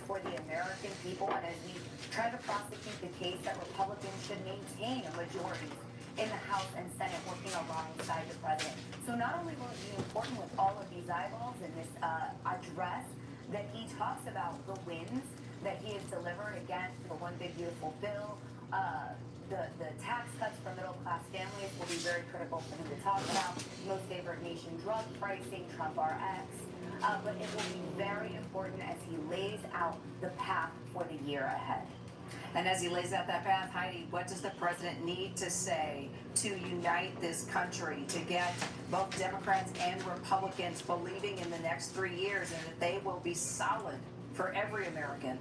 for the American people, and as we try to prosecute the case that Republicans should maintain a majority in the House and Senate working alongside the president. So not only will it be important with all of these eyeballs in this address that he talks about the wins that he has delivered, again, the one big beautiful bill, the tax cuts for middle class families will be very critical for him to talk about. Most favored nation drug pricing, Trump RX. But it will be very important as he lays out the path for the year ahead. And as he lays out that path, Heidi, what does the president need to say to unite this country, to get both Democrats and Republicans believing in the next 3 years and that they will be solid for every American?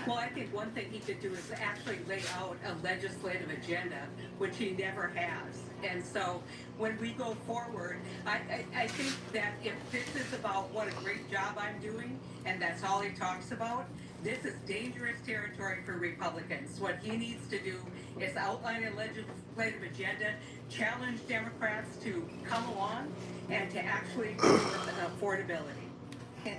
Well, I think one thing he could do is actually lay out a legislative agenda, which he never has. And so when we go forward, I think that if this is about what a great job I'm doing, and that's all he talks about, this is dangerous territory for Republicans. What he needs to do is outline a legislative agenda, challenge Democrats to come along and to actually deal with affordability.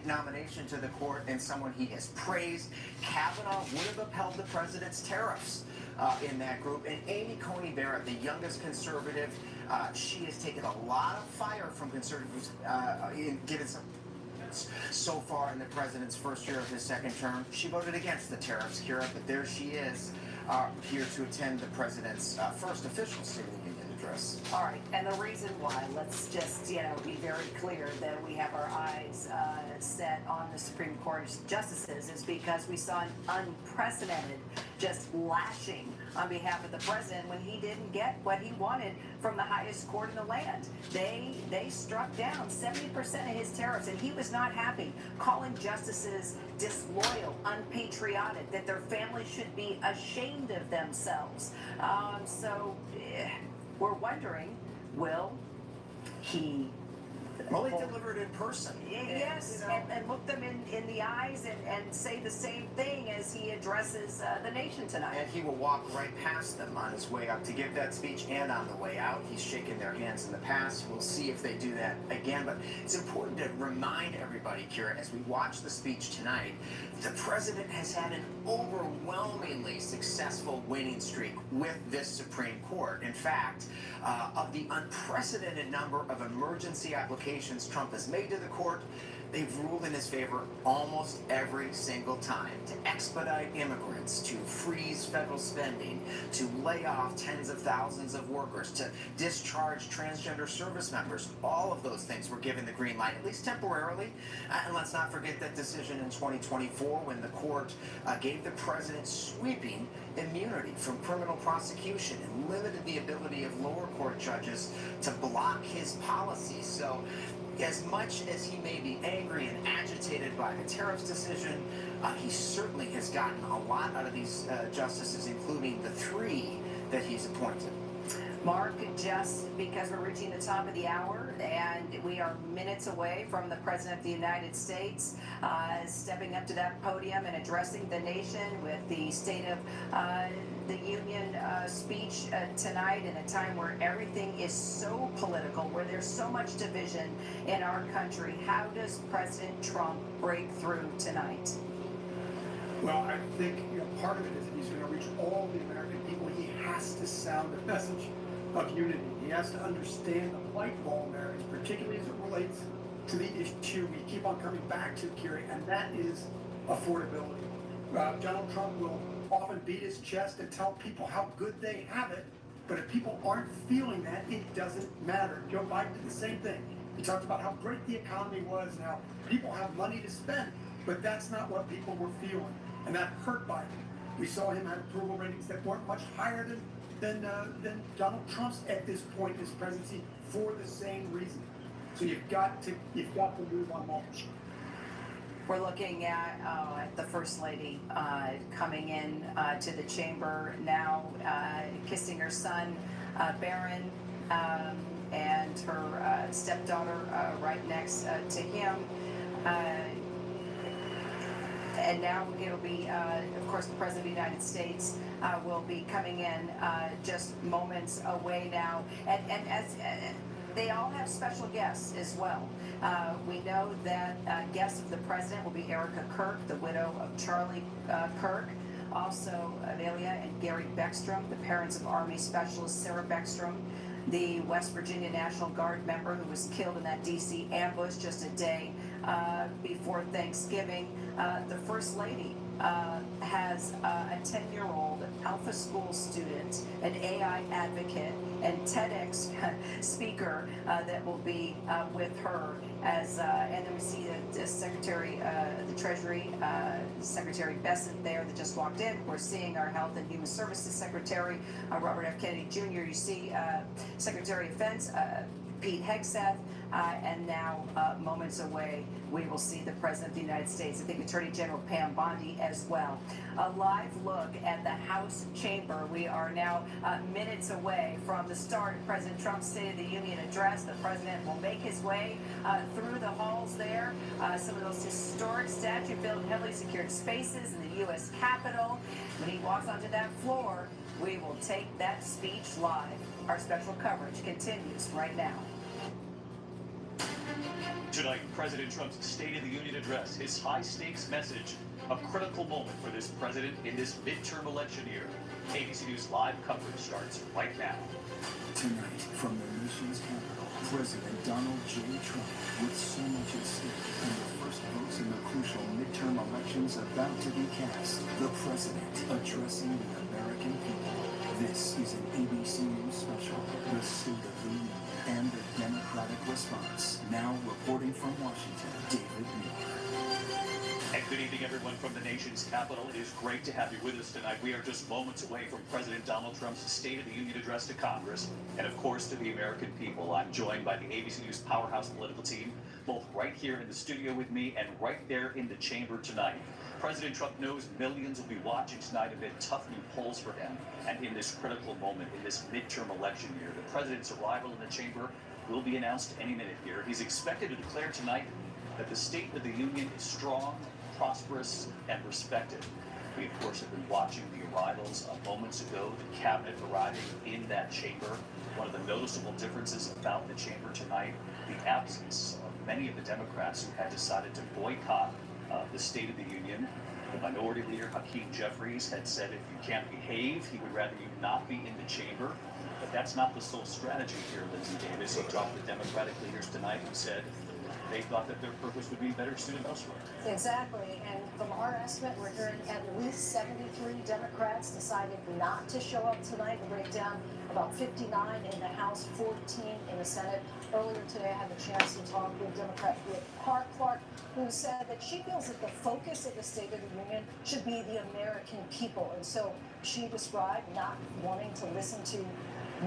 Nomination to the court and someone he has praised. Kavanaugh would have upheld the president's tariffs in that group. And Amy Coney Barrett, the youngest conservative, she has taken a lot of fire from conservatives in giving some so far in the president's first year of his second term. She voted against the tariffs, Kira, but there she is here to attend the president's first official State of the Union address. All right, and the reason why, let's just, be very clear that we have our eyes set on the Supreme Court justices is because we saw an unprecedented just lashing on behalf of the president when he didn't get what he wanted from the highest court in the land. They struck down 70% of his tariffs, and he was not happy, calling justices disloyal, unpatriotic, that their families should be ashamed of themselves. We're wondering, will he... Well, he delivered in person. Yes, and look them in the eyes and say the same thing as he addresses the nation tonight. And he will walk right past them on his way up to give that speech and on the way out. He's shaken their hands in the past. We'll see if they do that again. But it's important to remind everybody, Kira, as we watch the speech tonight, the president has had an overwhelmingly successful winning streak with this Supreme Court. In fact, of the unprecedented number of emergency applications Trump has made to the court, they've ruled in his favor almost every single time. To expedite immigrants, to freeze federal spending, to lay off tens of thousands of workers, to discharge transgender service members. All of those things were given the green light, at least temporarily. And let's not forget that decision in 2024 when the court gave the president sweeping immunity from criminal prosecution and limited the ability of lower court judges to block his policies. So as much as he may be angry and agitated by the tariffs decision, he certainly has gotten a lot out of these justices, including the 3 that he's appointed. Mark, just because we're reaching the top of the hour and we are minutes away from the President of the United States stepping up to that podium and addressing the nation with the State of the Union speech tonight in a time where everything is so political, where there's so much division in our country, how does President Trump break through tonight? Well, I think part of it is that he's going to reach all the American people. He has to sound a message of unity. He has to understand the plight of all Americans, particularly as it relates to the issue we keep on coming back to, Kiri, and that is affordability. Donald Trump will often beat his chest and tell people how good they have it, but if people aren't feeling that, it doesn't matter. Joe Biden did the same thing. He talked about how great the economy was and how people have money to spend, but that's not what people were feeling, and that hurt Biden. We saw him have approval ratings that weren't much higher than Donald Trump's at this point in his presidency for the same reason. So you've got to move on that. We're looking at the First Lady coming in to the chamber now, kissing her son, Barron, and her stepdaughter right next to him. And now it'll be, of course, the President of the United States will be coming in just moments away now. And as they all have special guests as well. We know that guests of the president will be Erica Kirk, the widow of Charlie Kirk. Also, Amelia and Gary Beckstrom, the parents of Army Specialist Sarah Beckstrom, the West Virginia National Guard member who was killed in that D.C. ambush just a day before Thanksgiving. The First Lady has a 10-year-old Alpha School student, an AI advocate, and TEDx speaker that will be with her as, and then we see the Secretary, the Treasury, Secretary Bessent there that just walked in. We're seeing our Health and Human Services Secretary, Robert F. Kennedy Jr. You see Secretary of Defense, Pete Hegseth, and now moments away we will see the President of the United States, I think Attorney General Pam Bondi as well. A live look at the House chamber. We are now minutes away from the start of President Trump's State of the Union address. The President will make his way through the halls there, some of those historic statue-filled, heavily secured spaces in the U.S. Capitol. When he walks onto that floor, we will take that speech live. Our special coverage continues right now. Tonight, President Trump's State of the Union address, his high-stakes message, a critical moment for this president in this midterm election year. ABC News live coverage starts right now. Tonight, from the nation's capital, President Donald J. Trump, with so much at stake and the first votes in the crucial midterm elections about to be cast, the president addressing the American people. This is an ABC News special, the State of the Union and the Democratic response. Now reporting from Washington, David Muir. And good evening, everyone from the nation's capital. It is great to have you with us tonight. We are just moments away from President Donald Trump's State of the Union address to Congress and, of course, to the American people. I'm joined by the ABC News Powerhouse political team, both right here in the studio with me and right there in the chamber tonight. President Trump knows millions will be watching tonight amid tough new polls for him. And in this critical moment, in this midterm election year, the president's arrival in the chamber will be announced any minute here. He's expected to declare tonight that the State of the Union is strong, prosperous, and respected. We, of course, have been watching the arrivals moments ago, the cabinet arriving in that chamber. One of the noticeable differences about the chamber tonight, the absence of many of the Democrats who had decided to boycott the State of the Union. The minority leader, Hakeem Jeffries, had said if you can't behave, he would rather you not be in the chamber. But that's not the sole strategy here, Lindsey Davis. He talked to Democratic leaders tonight who said they thought that their purpose would be better suited elsewhere. Exactly, and from our estimate, we're hearing at least 73 Democrats decided not to show up tonight. The breakdown, about 59 in the House, 14 in the Senate. Earlier today, I had the chance to talk with Democrat Whit Clark, who said that she feels that the focus of the State of the Union should be the American people. And so she described not wanting to listen to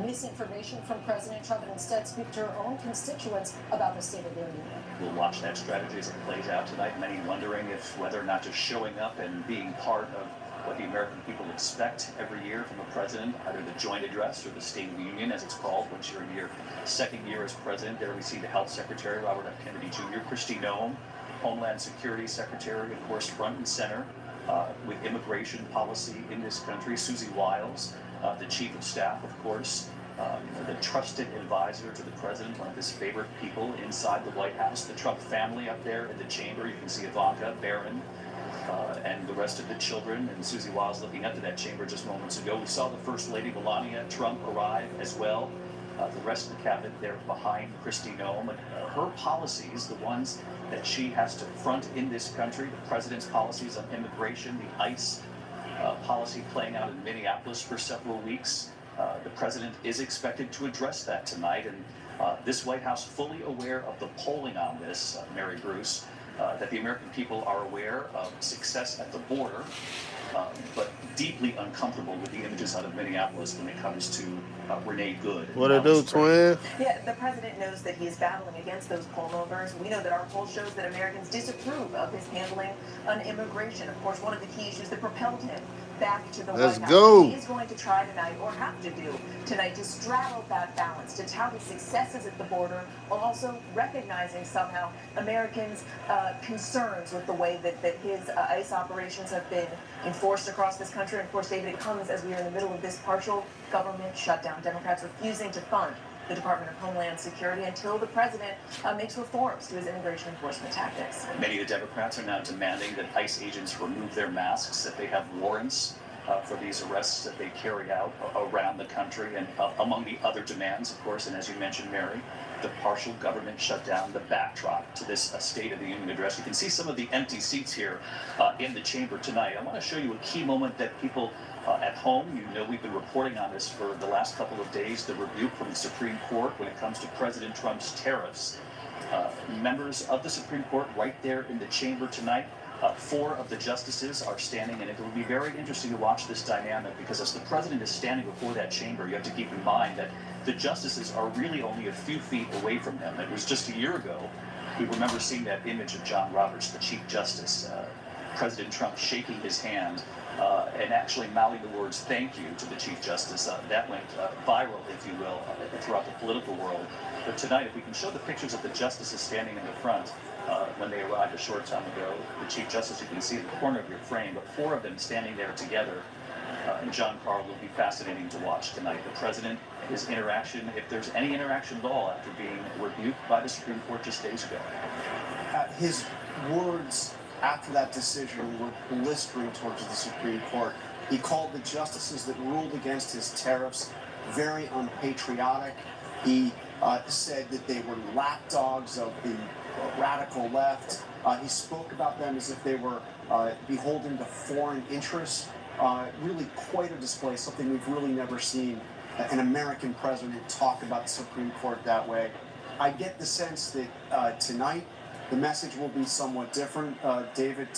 misinformation from President Trump and instead speak to her own constituents about the State of the Union. We'll watch that strategy as it plays out tonight. Many wondering if whether or not just showing up and being part of what the American people expect every year from a president, either the joint address or the State of the Union, as it's called, once you're in your second year as president. There we see the Health Secretary, Robert F. Kennedy Jr., Kristi Noem, Homeland Security Secretary, of course, front and center with immigration policy in this country, Susie Wiles, the Chief of Staff, of course, the trusted advisor to the president, one of his favorite people inside the White House, the Trump family up there in the chamber. You can see Ivanka, Barron, and the rest of the children, and Susie Wiles looking up to that chamber just moments ago. We saw the First Lady, Melania Trump, arrive as well. The rest of the cabinet there behind Kristi Noem. And her policies, the ones that she has to front in this country, the president's policies on immigration, the ICE policy playing out in Minneapolis for several weeks. The president is expected to address that tonight, and this White House fully aware of the polling on this, Mary Bruce, that the American people are aware of success at the border, but deeply uncomfortable with the images out of Minneapolis when it comes to Renee Good. What it do, twin? Yeah, the president knows that he's battling against those pullovers. We know that our poll shows that Americans disapprove of his handling on immigration. Of course, one of the key issues that propelled him back to the Let's White House. go. He is going to try tonight, or have to do tonight, to straddle that balance, to tout his successes at the border, while also recognizing somehow Americans' concerns with the way that his ICE operations have been enforced across this country. And of course, David, it comes as we are in the middle of this partial government shutdown. Democrats refusing to fund the Department of Homeland Security until the president makes reforms to his immigration enforcement tactics. Many of the Democrats are now demanding that ICE agents remove their masks, that they have warrants for these arrests that they carry out around the country, and among the other demands, of course, and as you mentioned, Mary, the partial government shutdown, the backdrop to this State of the Union address. You can see some of the empty seats here in the chamber tonight. I want to show you a key moment that people at home, you know, we've been reporting on this for the last couple of days, the rebuke from the Supreme Court when it comes to President Trump's tariffs. Members of the Supreme Court right there in the chamber tonight. 4 of the justices are standing, and it will be very interesting to watch this dynamic, because as the president is standing before that chamber, you have to keep in mind that the justices are really only a few feet away from him. It was just a year ago, we remember seeing that image of John Roberts, the Chief Justice, President Trump shaking his hand and actually mouthing the words "thank you" to the Chief Justice. That went viral, if you will, throughout the political world. But tonight, if we can show the pictures of the justices standing in the front, when they arrived a short time ago, the Chief Justice, you can see in the corner of your frame, but 4 of them standing there together. And John Carl will be fascinating to watch tonight. The president, his interaction, if there's any interaction at all after being rebuked by the Supreme Court just days ago. His words after that decision were blistering towards the Supreme Court. He called the justices that ruled against his tariffs very unpatriotic. He said that they were lapdogs of the radical left. He spoke about them as if they were beholden to foreign interests. Really quite a display, something we've really never seen an American president talk about the Supreme Court that way. I get the sense that tonight the message will be somewhat different. David,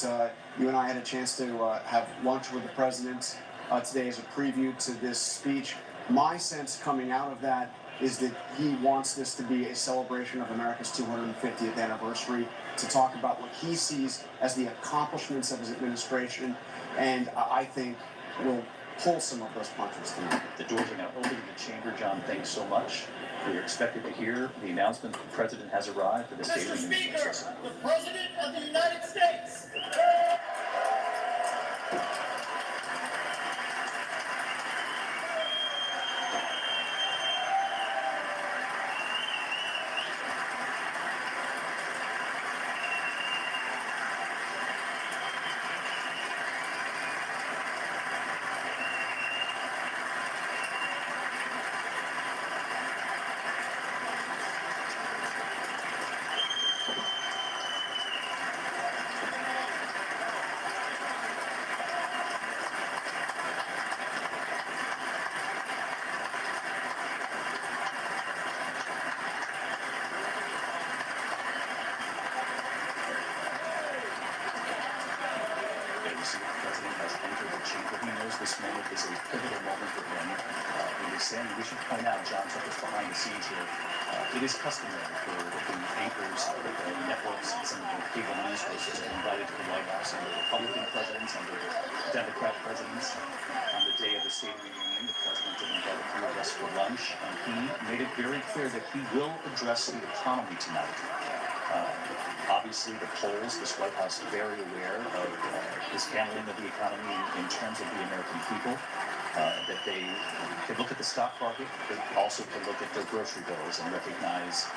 you and I had a chance to have lunch with the president today as a preview to this speech. My sense coming out of that is that he wants this to be a celebration of America's 250th anniversary, to talk about what he sees as the accomplishments of his administration, and I think will pull some of those punches tonight. The doors are now open in the chamber. John, thanks so much. We are expected to hear the announcement that the president has arrived for the State of the Union. Mr. Speaker, the President of the United States. This moment is a pivotal moment for him. It is saying, we should point out, John took us behind the scenes here. It is customary for the anchors, the networks, and some of the cable news hosts to be invited to the White House under Republican presidents, under Democrat presidents. On the day of the State of the Union, the president did invite a few of us for lunch, and he made it very clear that he will address the economy tonight. Obviously, the polls, this White House is very aware of his handling of the economy in terms of the American people, that they can look at the stock market, but also can look at their grocery bills and recognize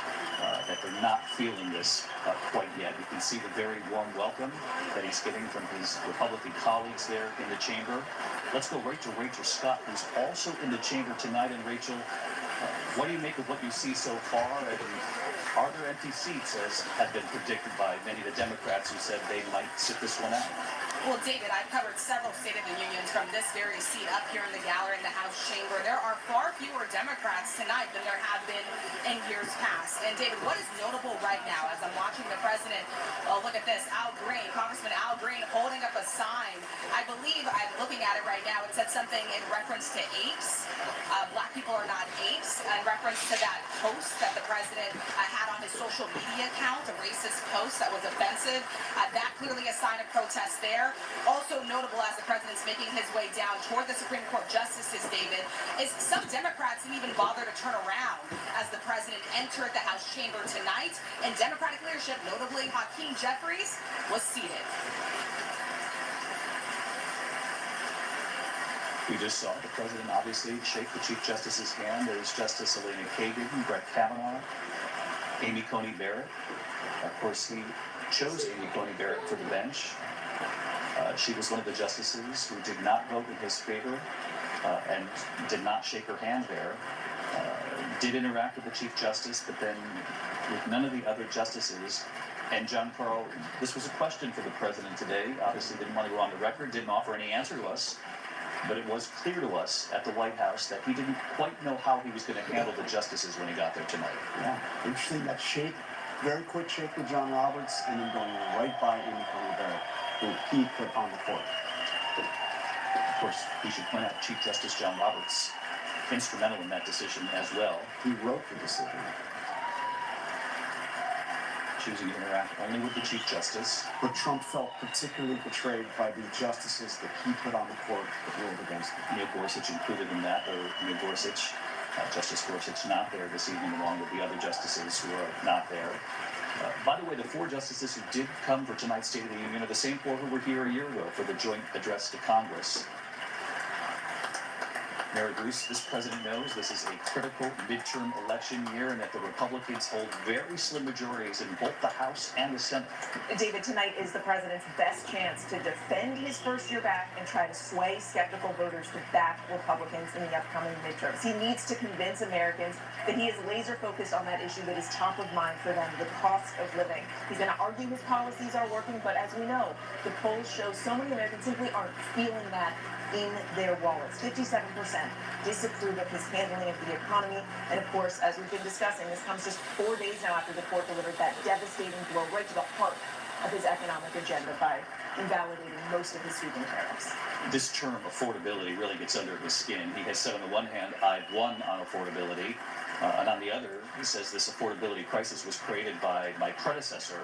that they're not feeling this quite yet. You can see the very warm welcome that he's getting from his Republican colleagues there in the chamber. Let's go right to Rachel Scott, who's also in the chamber tonight. And Rachel, what do you make of what you see so far? And are there empty seats, as had been predicted by many of the Democrats who said they might sit this one out? Well, David, I've covered several State of the Unions from this very seat up here in the gallery in the House chamber. There are far fewer Democrats tonight than there have been in years past. And David, what is notable right now as I'm watching the president, oh, look at this, Al Green, Congressman Al Green holding up a sign. I believe I'm looking at it right now. It said something in reference to apes. Black people are not apes, in reference to that post that the president had on his social media account, a racist post that was offensive. That clearly a sign of protest there. Also notable as the president's making his way down toward the Supreme Court justices, David, is some Democrats didn't even bother to turn around as the president entered the House chamber tonight, and Democratic leadership, notably Hakeem Jeffries, was seated. We just saw the president obviously shake the Chief Justice's hand. There's Justice Elena Kagan, Brett Kavanaugh, Amy Coney Barrett. Of course, he chose Amy Coney Barrett for the bench. She was one of the justices who did not vote in his favor and did not shake her hand there. Did interact with the Chief Justice, but then with none of the other justices. And John Carl, this was a question for the president today. Obviously didn't want to go on the record, didn't offer any answer to us. But it was clear to us at the White House that he didn't quite know how he was going to handle the justices when he got there tonight. Yeah, interesting, that shake, very quick shake with John Roberts, and then going right by Amy Coney Barrett, who he put on the court. Of course, we should point out Chief Justice John Roberts, instrumental in that decision as well. He wrote the decision. Choosing to interact only with the Chief Justice. But Trump felt particularly betrayed by the justices that he put on the court that ruled against him. Neil Gorsuch included in that, or Neil Gorsuch, Justice Gorsuch not there this evening along with the other justices who are not there. By the way, the 4 justices who did come for tonight's State of the Union are the same 4 who were here a year ago for the joint address to Congress. Mary Bruce, this president knows this is a critical midterm election year and that the Republicans hold very slim majorities in both the House and the Senate. David, tonight is the president's best chance to defend his first year back and try to sway skeptical voters to back Republicans in the upcoming midterms. He needs to convince Americans that he is laser focused on that issue that is top of mind for them, the cost of living. He's going to argue his policies are working, but as we know, the polls show so many Americans simply aren't feeling that in their wallets. 57% disapprove of his handling of the economy. And of course, as we've been discussing, this comes just 4 days now after the court delivered that devastating blow right to the heart of his economic agenda by invalidating most of his sweeping tariffs. This term, affordability, really gets under his skin. He has said on the one hand, I've won on affordability, and on the other, he says this affordability crisis was created by my predecessor.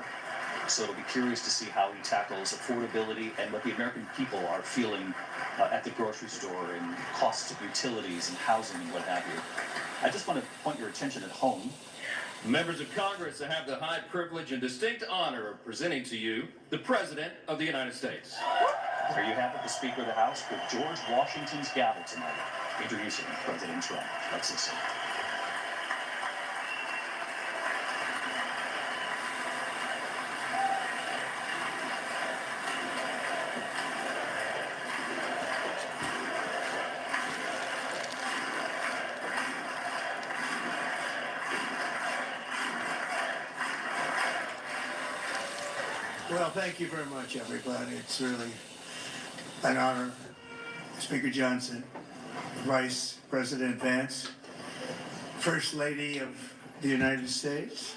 So it'll be curious to see how he tackles affordability and what the American people are feeling at the grocery store and costs of utilities and housing and what have you. I just want to point your attention at home. Members of Congress, I have the high privilege and distinct honor of presenting to you the President of the United States. There you have it, the Speaker of the House with George Washington's gavel tonight, introducing President Trump. Let's listen. Well, thank you very much, everybody. It's really an honor. Speaker Johnson, Vice President Vance, First Lady of the United States.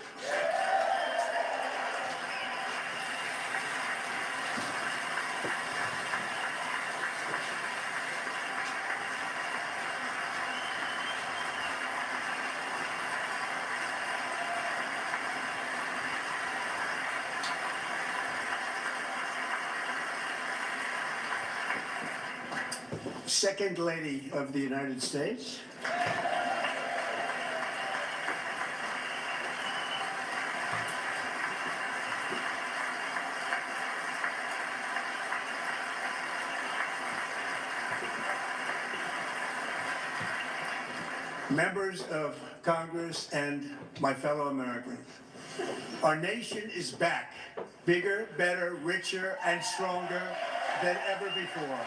Second Lady of the United States. Members of Congress and my fellow Americans, our nation is back, bigger, better, richer, and stronger than ever before.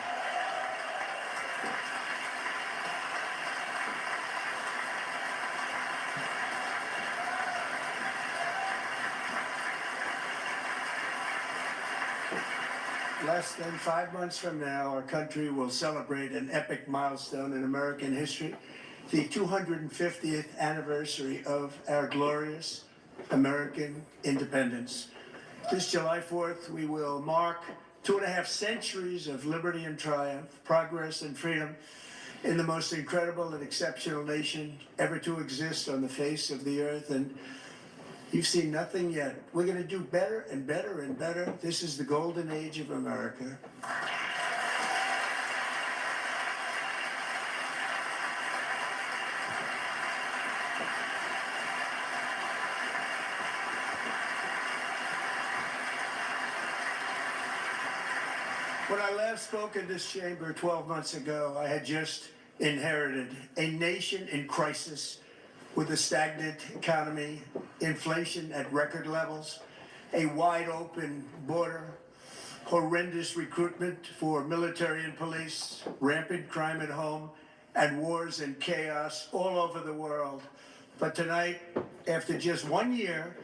Less than 5 months from now, our country will celebrate an epic milestone in American history, the 250th anniversary of our glorious American independence. This July 4th, we will mark 2.5 centuries of liberty and triumph, progress and freedom in the most incredible and exceptional nation ever to exist on the face of the earth. And you've seen nothing yet. We're going to do better and better and better. This is the golden age of America. When I last spoke in this chamber 12 months ago, I had just inherited a nation in crisis with a stagnant economy, inflation at record levels, a wide open border, horrendous recruitment for military and police, rampant crime at home, and wars and chaos all over the world. But tonight, after just 1 year,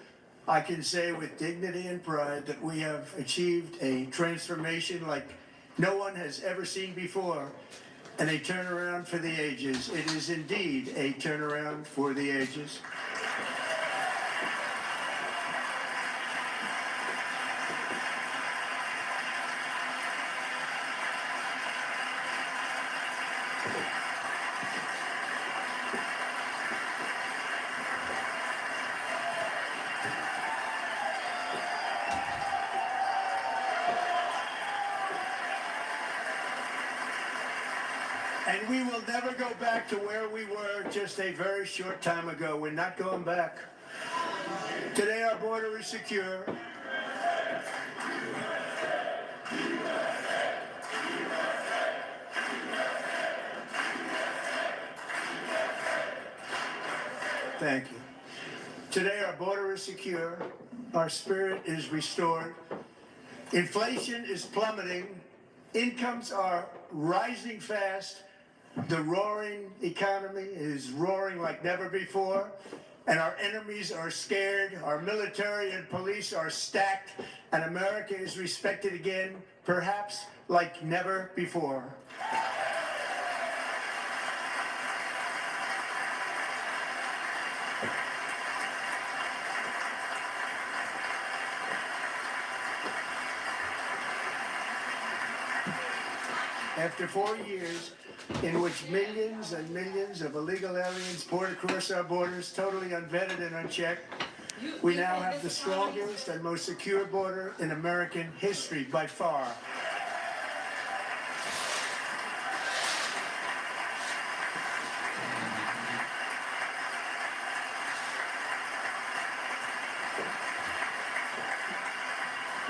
I can say with dignity and pride that we have achieved a transformation like no one has ever seen before, and a turnaround for the ages. It is indeed a turnaround for the ages. And we will never go back to where we were just a very short time ago. We're not going back. Today our border is secure. Thank you. Today our border is secure. Our spirit is restored. Inflation is plummeting. Incomes are rising fast. The roaring economy is roaring like never before, and our enemies are scared, our military and police are stacked, and America is respected again, perhaps like never before. After 4 years in which millions and millions of illegal aliens poured across our borders, totally unvetted and unchecked, we now have the strongest and most secure border in American history by far.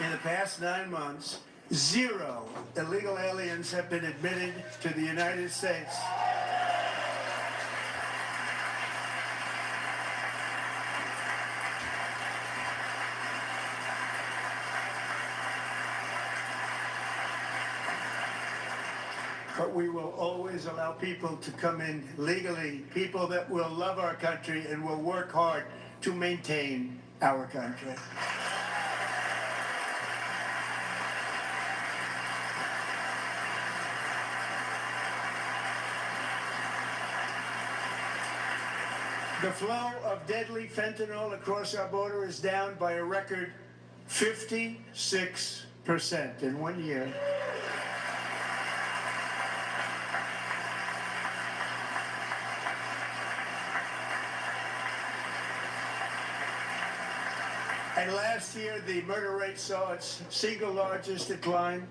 In the past 9 months, 0 illegal aliens have been admitted to the United States. But we will always allow people to come in legally, people that will love our country and will work hard to maintain our country. The flow of deadly fentanyl across our border is down by a record 56% in 1 year. And last year, the murder rate saw its single largest decline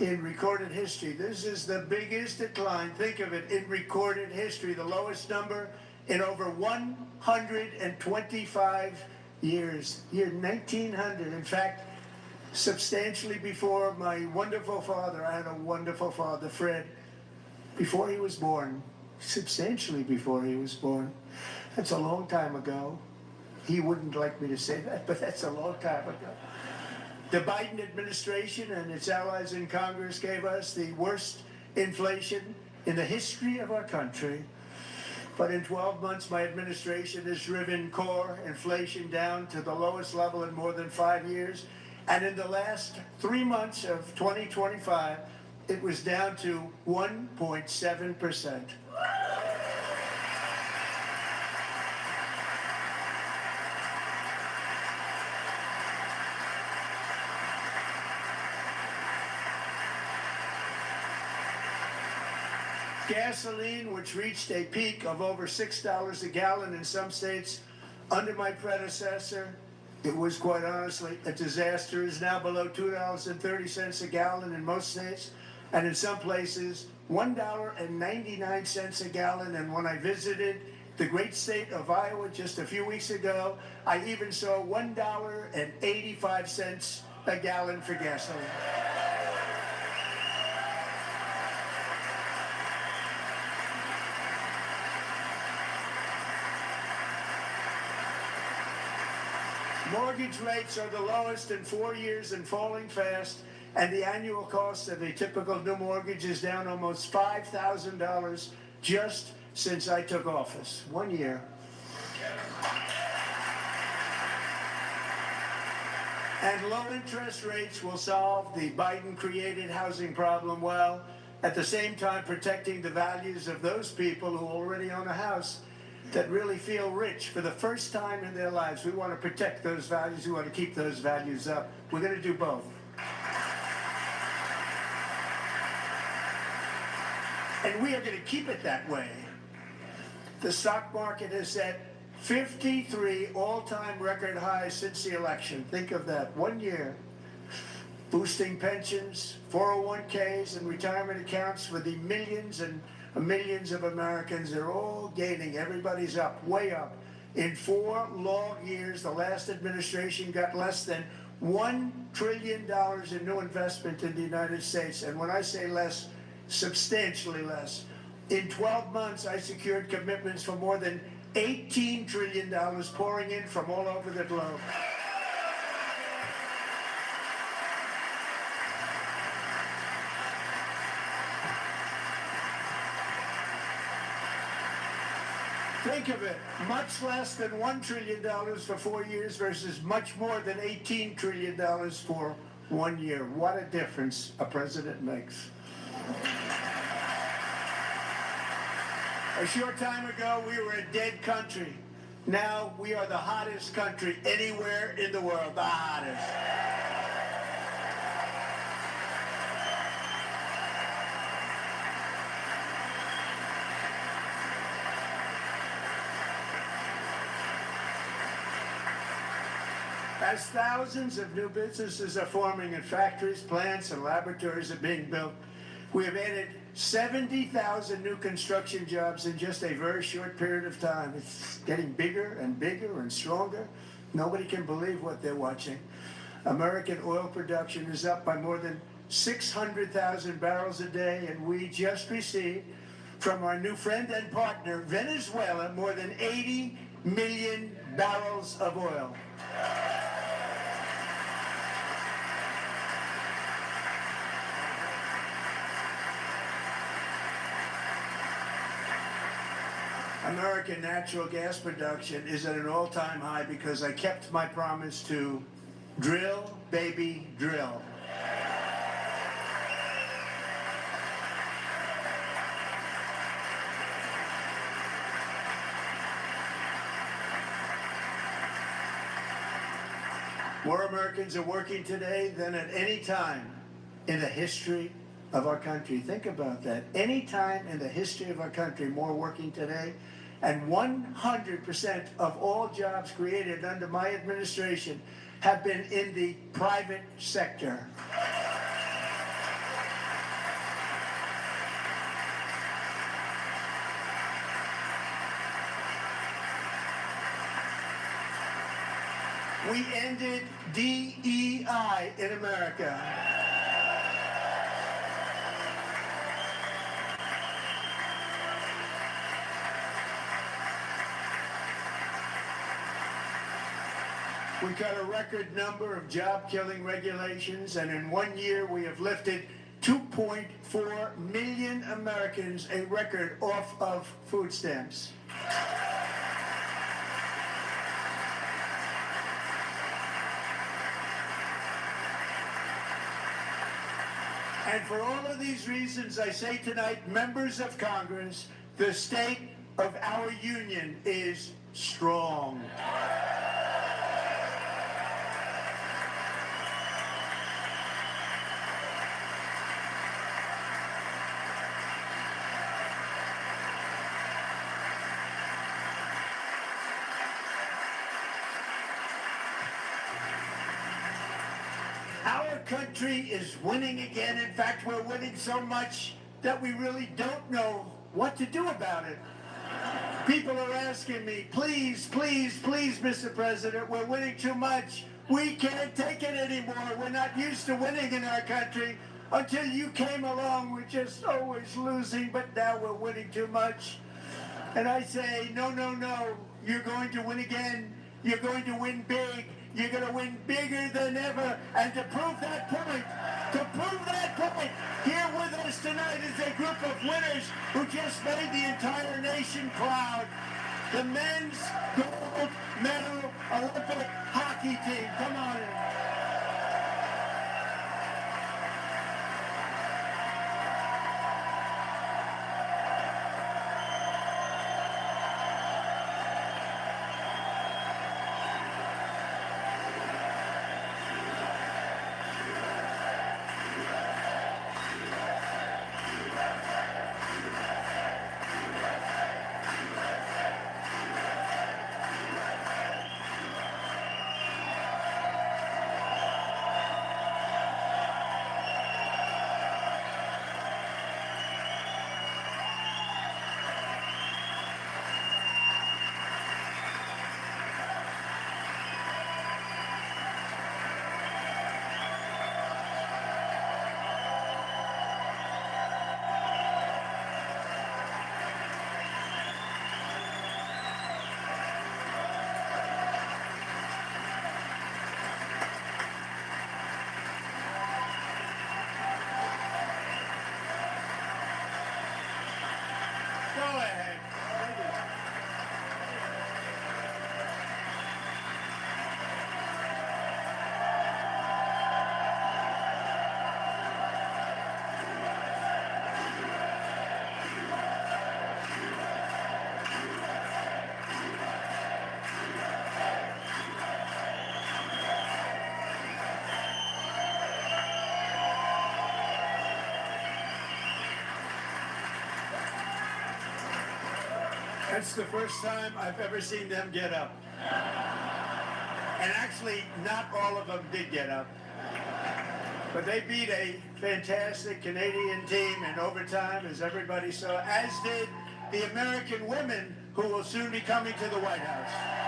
in recorded history. This is the biggest decline, think of it, in recorded history, the lowest number in over 125 years, year 1900. In fact, substantially before my wonderful father, I had a wonderful father, Fred, before he was born, substantially before he was born. That's a long time ago. He wouldn't like me to say that, but that's a long time ago. The Biden administration and its allies in Congress gave us the worst inflation in the history of our country. But in 12 months, my administration has driven core inflation down to the lowest level in more than 5 years. And in the last 3 months of 2025, it was down to 1.7%. Gasoline, which reached a peak of over $6 a gallon in some states under my predecessor, it was quite honestly a disaster, is now below $2.30 a gallon in most states, and in some places $1.99 a gallon. And when I visited the great state of Iowa just a few weeks ago, I even saw $1.85 a gallon for gasoline. Mortgage rates are the lowest in 4 years and falling fast, and the annual cost of a typical new mortgage is down almost $5,000 just since I took office. 1 year. And low interest rates will solve the Biden-created housing problem while at the same time protecting the values of those people who already own a house that really feel rich for the first time in their lives. We want to protect those values. We want to keep those values up. We're going to do both. And we are going to keep it that way. The stock market has set 53 all-time record highs since the election. Think of that, 1 year. Boosting pensions, 401ks, and retirement accounts for the millions and millions of Americans. They're all gaining. Everybody's up, way up. In 4 long years, the last administration got less than $1 trillion in new investment in the United States. And when I say less, substantially less. In 12 months, I secured commitments for more than $18 trillion pouring in from all over the globe. Think of it, much less than $1 trillion for 4 years versus much more than $18 trillion for 1 year. What a difference a president makes. A short time ago, we were a dead country. Now we are the hottest country anywhere in the world, the hottest. As thousands of new businesses are forming and factories, plants, and laboratories are being built, we have added 70,000 new construction jobs in just a very short period of time. It's getting bigger and bigger and stronger. Nobody can believe what they're watching. American oil production is up by more than 600,000 barrels a day, and we just received from our new friend and partner, Venezuela, more than 80 million barrels of oil. American natural gas production is at an all-time high because I kept my promise to drill, baby, drill. More Americans are working today than at any time in the history of our country. Think about that. Any time in the history of our country, more working today. And 100% of all jobs created under my administration have been in the private sector. We ended DEI in America. We got a record number of job-killing regulations, and in 1 year we have lifted 2.4 million Americans, a record, off of food stamps. And for all of these reasons, I say tonight, members of Congress, the state of our union is strong. Our country is winning again. In fact, we're winning so much that we really don't know what to do about it. People are asking me, please, please, please, Mr. President, we're winning too much. We can't take it anymore. We're not used to winning in our country. Until you came along, we're just always losing, but now we're winning too much. And I say, no, no, no, you're going to win again. You're going to win big. you're going to win bigger than ever. And to prove that point, here with us tonight is a group of winners who just made the entire nation proud. The men's gold medal Olympic hockey team. Come on in. Go ahead. That's the first time I've ever seen them get up. And actually, not all of them did get up. But they beat a fantastic Canadian team in overtime, as everybody saw, as did the American women who will soon be coming to the White House.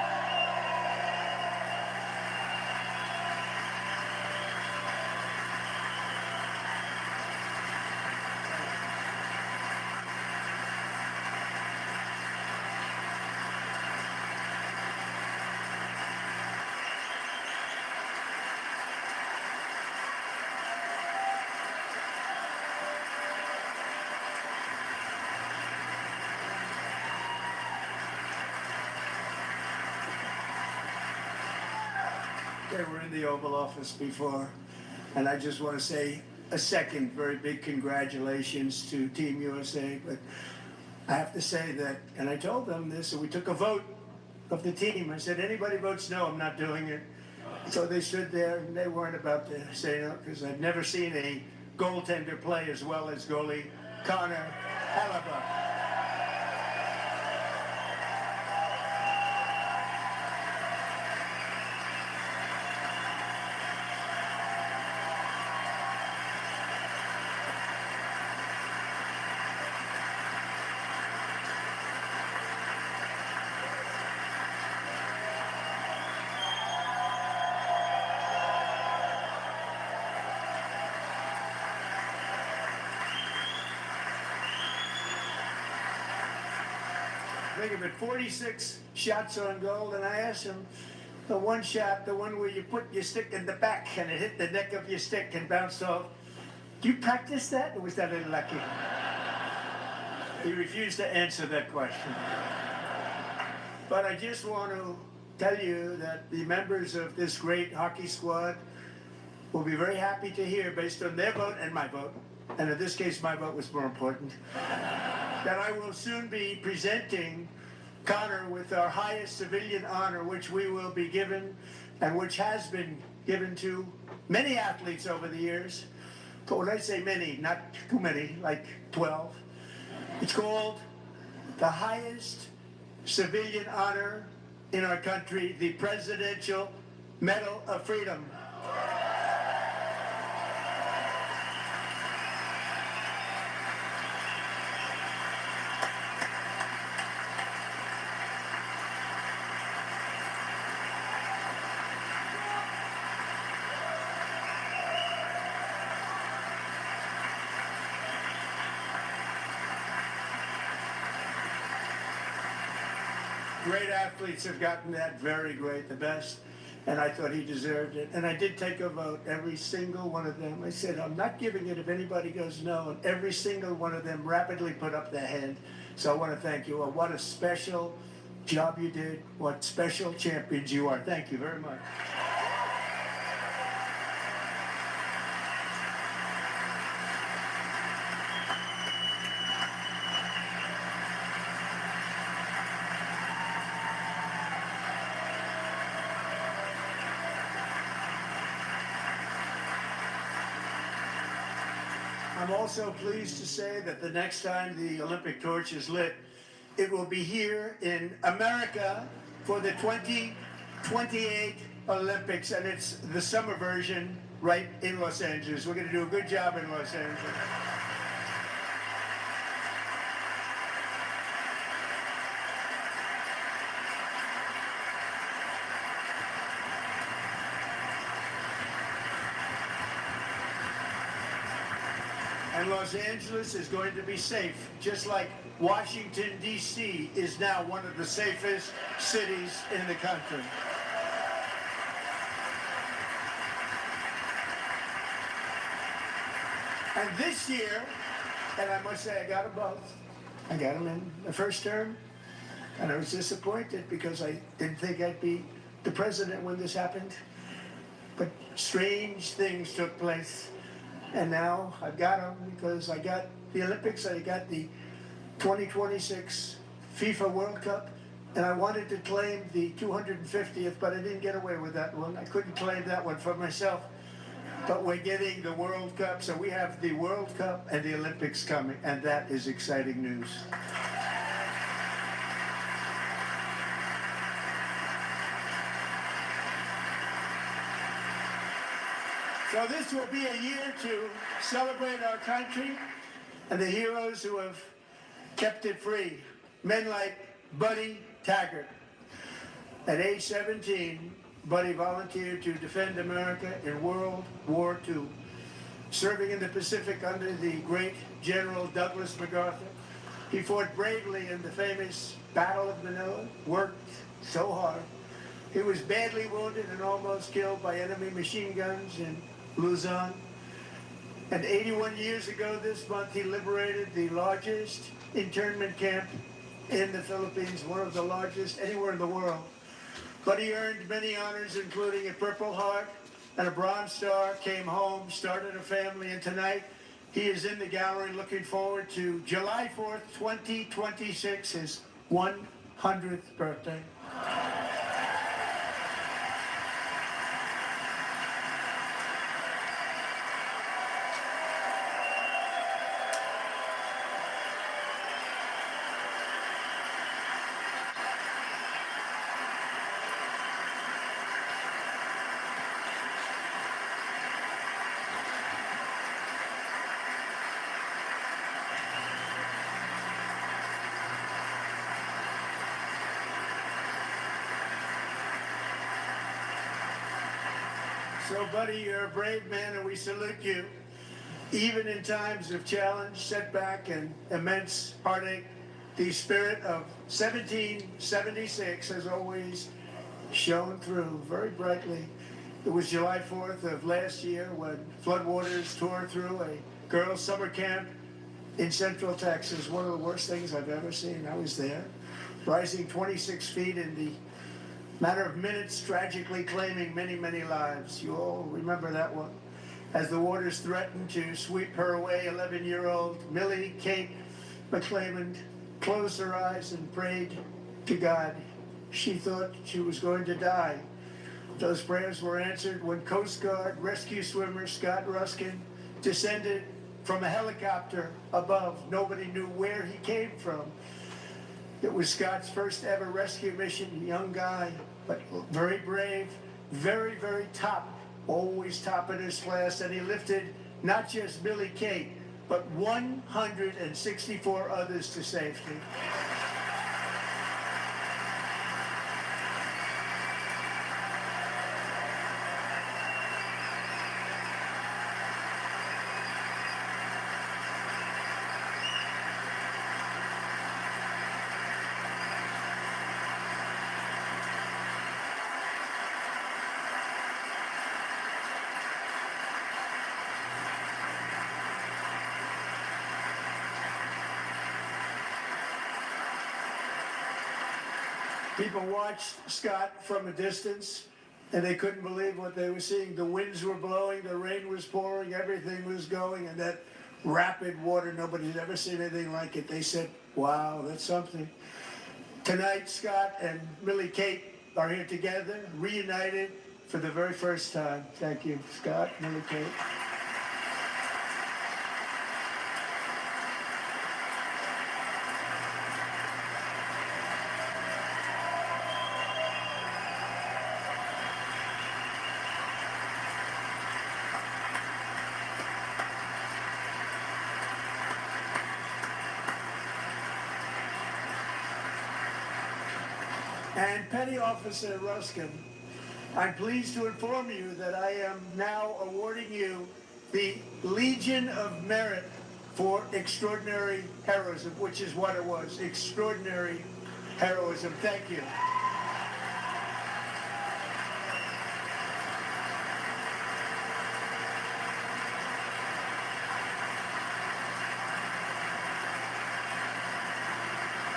They were in the Oval Office before, and I just want to say a second very big congratulations to Team USA. But I have to say that, and I told them this, and we took a vote of the team. I said, anybody votes no, I'm not doing it. So they stood there, and they weren't about to say no, because I've never seen a goaltender play as well as goalie Connor Hellebuyck. Think of it, 46 shots on goal, and I asked him, the one shot, the one where you put your stick in the back and it hit the neck of your stick and bounced off, do you practice that, or was that unlucky? He refused to answer that question. But I just want to tell you that the members of this great hockey squad will be very happy to hear, based on their vote and my vote, and in this case my vote was more important, that I will soon be presenting Connor with our highest civilian honor, which we will be given, and which has been given to many athletes over the years. But when I say many, not too many, like 12. It's called the highest civilian honor in our country, the Presidential Medal of Freedom. Great athletes have gotten that, very great, the best. and I thought he deserved it. And I did take a vote, every single one of them. I said, I'm not giving it if anybody goes no, and every single one of them rapidly put up their hand. So I want to thank you all. What a special job you did. What special champions you are. Thank you very much. I'm also pleased to say that the next time the Olympic torch is lit, it will be here in America for the 2028 Olympics, and it's the summer version right in Los Angeles. We're going to do a good job in Los Angeles. And Los Angeles is going to be safe, just like Washington, D.C. is now one of the safest cities in the country. And this year, and I must say I got them both. I got them in the first term, and I was disappointed because I didn't think I'd be the president when this happened. But strange things took place. And now I've got them because I got the Olympics, I got the 2026 FIFA World Cup, and I wanted to claim the 250th, but I didn't get away with that one. I couldn't claim that one for myself. But we're getting the World Cup, so we have the World Cup and the Olympics coming, and that is exciting news. So this will be a year to celebrate our country and the heroes who have kept it free. Men like Buddy Taggart. At age 17, Buddy volunteered to defend America in World War II, serving in the Pacific under the great General Douglas MacArthur. He fought bravely in the famous Battle of Manila, worked so hard. He was badly wounded and almost killed by enemy machine guns in Luzon. And 81 years ago this month, he liberated the largest internment camp in the Philippines, one of the largest anywhere in the world. But he earned many honors, including a Purple Heart and a Bronze Star, came home, started a family, and tonight he is in the gallery looking forward to July 4th, 2026, his 100th birthday. So, Buddy, you're a brave man, and we salute you. Even in times of challenge, setback, and immense heartache, the spirit of 1776 has always shone through very brightly. It was July 4th of last year when floodwaters tore through a girls' summer camp in Central Texas. One of the worst things I've ever seen. I was there, rising 26 feet in the matter of minutes, tragically claiming many, many lives. You all remember that one. As the waters threatened to sweep her away, 11-year-old Millie Kate McClelland closed her eyes and prayed to God. She thought she was going to die. Those prayers were answered when Coast Guard rescue swimmer Scott Ruskin descended from a helicopter above. Nobody knew where he came from. It was Scott's first ever rescue mission, young guy, but very brave, very, very top, always top in his class, and he lifted not just Millie Kate, but 164 others to safety. People watched Scott from a distance, and they couldn't believe what they were seeing. The winds were blowing, the rain was pouring, everything was going, and that rapid water, nobody's ever seen anything like it. They said, wow, that's something. Tonight, Scott and Millie Kate are here together, reunited for the very first time. Thank you, Scott, Millie Kate. And Petty Officer Ruskin, I'm pleased to inform you that I am now awarding you the Legion of Merit for extraordinary heroism, which is what it was, extraordinary heroism. Thank you.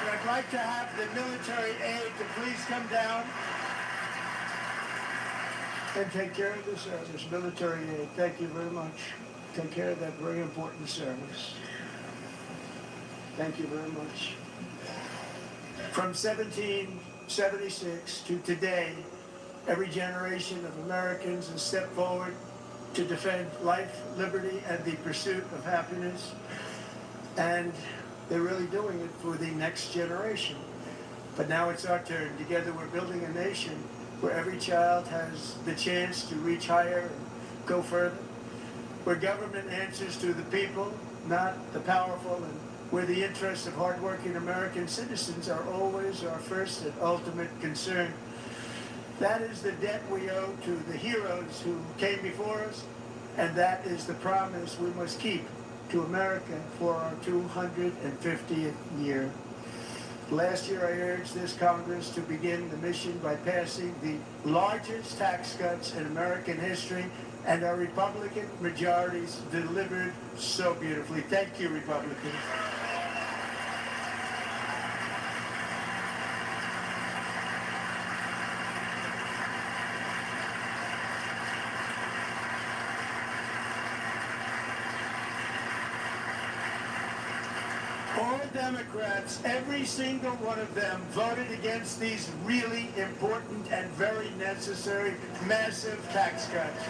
I'd like to have the military aide to please come down and take care of the service. Military aide, thank you very much. Take care of that very important service. Thank you very much. From 1776 to today, every generation of Americans has stepped forward to defend life, liberty, and the pursuit of happiness. And they're really doing it for the next generation. But now it's our turn. Together we're building a nation where every child has the chance to reach higher and go further, where government answers to the people, not the powerful, and where the interests of hardworking American citizens are always our first and ultimate concern. That is the debt we owe to the heroes who came before us, and that is the promise we must keep to America for our 250th year. Last year, I urged this Congress to begin the mission by passing the largest tax cuts in American history, and our Republican majorities delivered so beautifully. Thank you, Republicans. All Democrats, every single one of them, voted against these really important and very necessary massive tax cuts.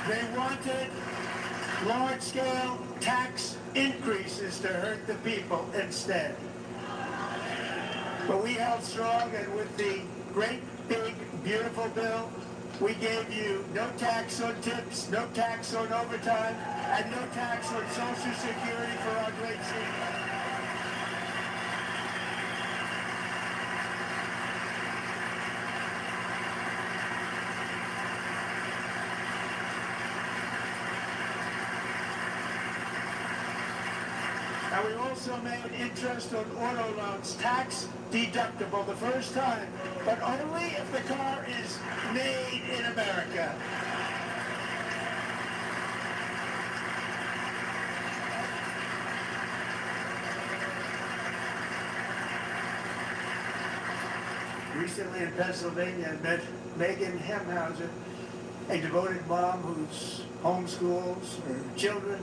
They wanted large-scale tax increases to hurt the people instead. But we held strong, and with the great, big, beautiful bill, we gave you no tax on tips, no tax on overtime, and no tax on Social Security for our great seniors. And we also made interest on auto loans tax deductible the first time, but only if the car is made in America. Recently in Pennsylvania, I met Megan Hemhauser, a devoted mom who's homeschools her children,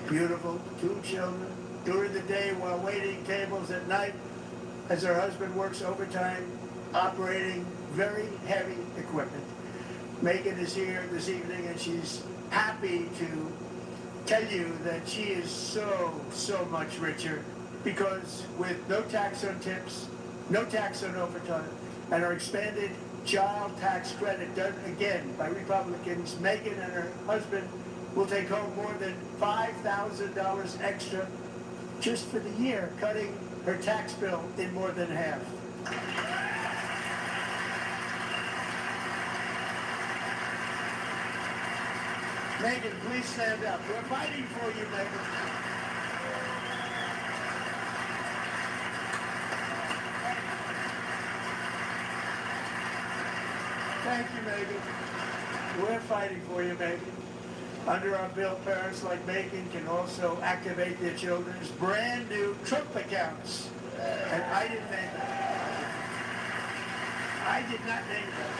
beautiful, 2 children, during the day while waiting tables at night as her husband works overtime operating very heavy equipment. Megan is here this evening and she's happy to tell you that she is so much richer because with no tax on tips, no tax on overtime, and our expanded child tax credit done again by Republicans, Megan and her husband will take home more than $5,000 extra just for the year, cutting her tax bill in more than half. Megan, please stand up. We're fighting for you, Megan. Thank you, Megan. We're fighting for you, Megan. Under our bill, parents like Megan can also activate their children's brand new Trump accounts. And I didn't name them. I did not name them.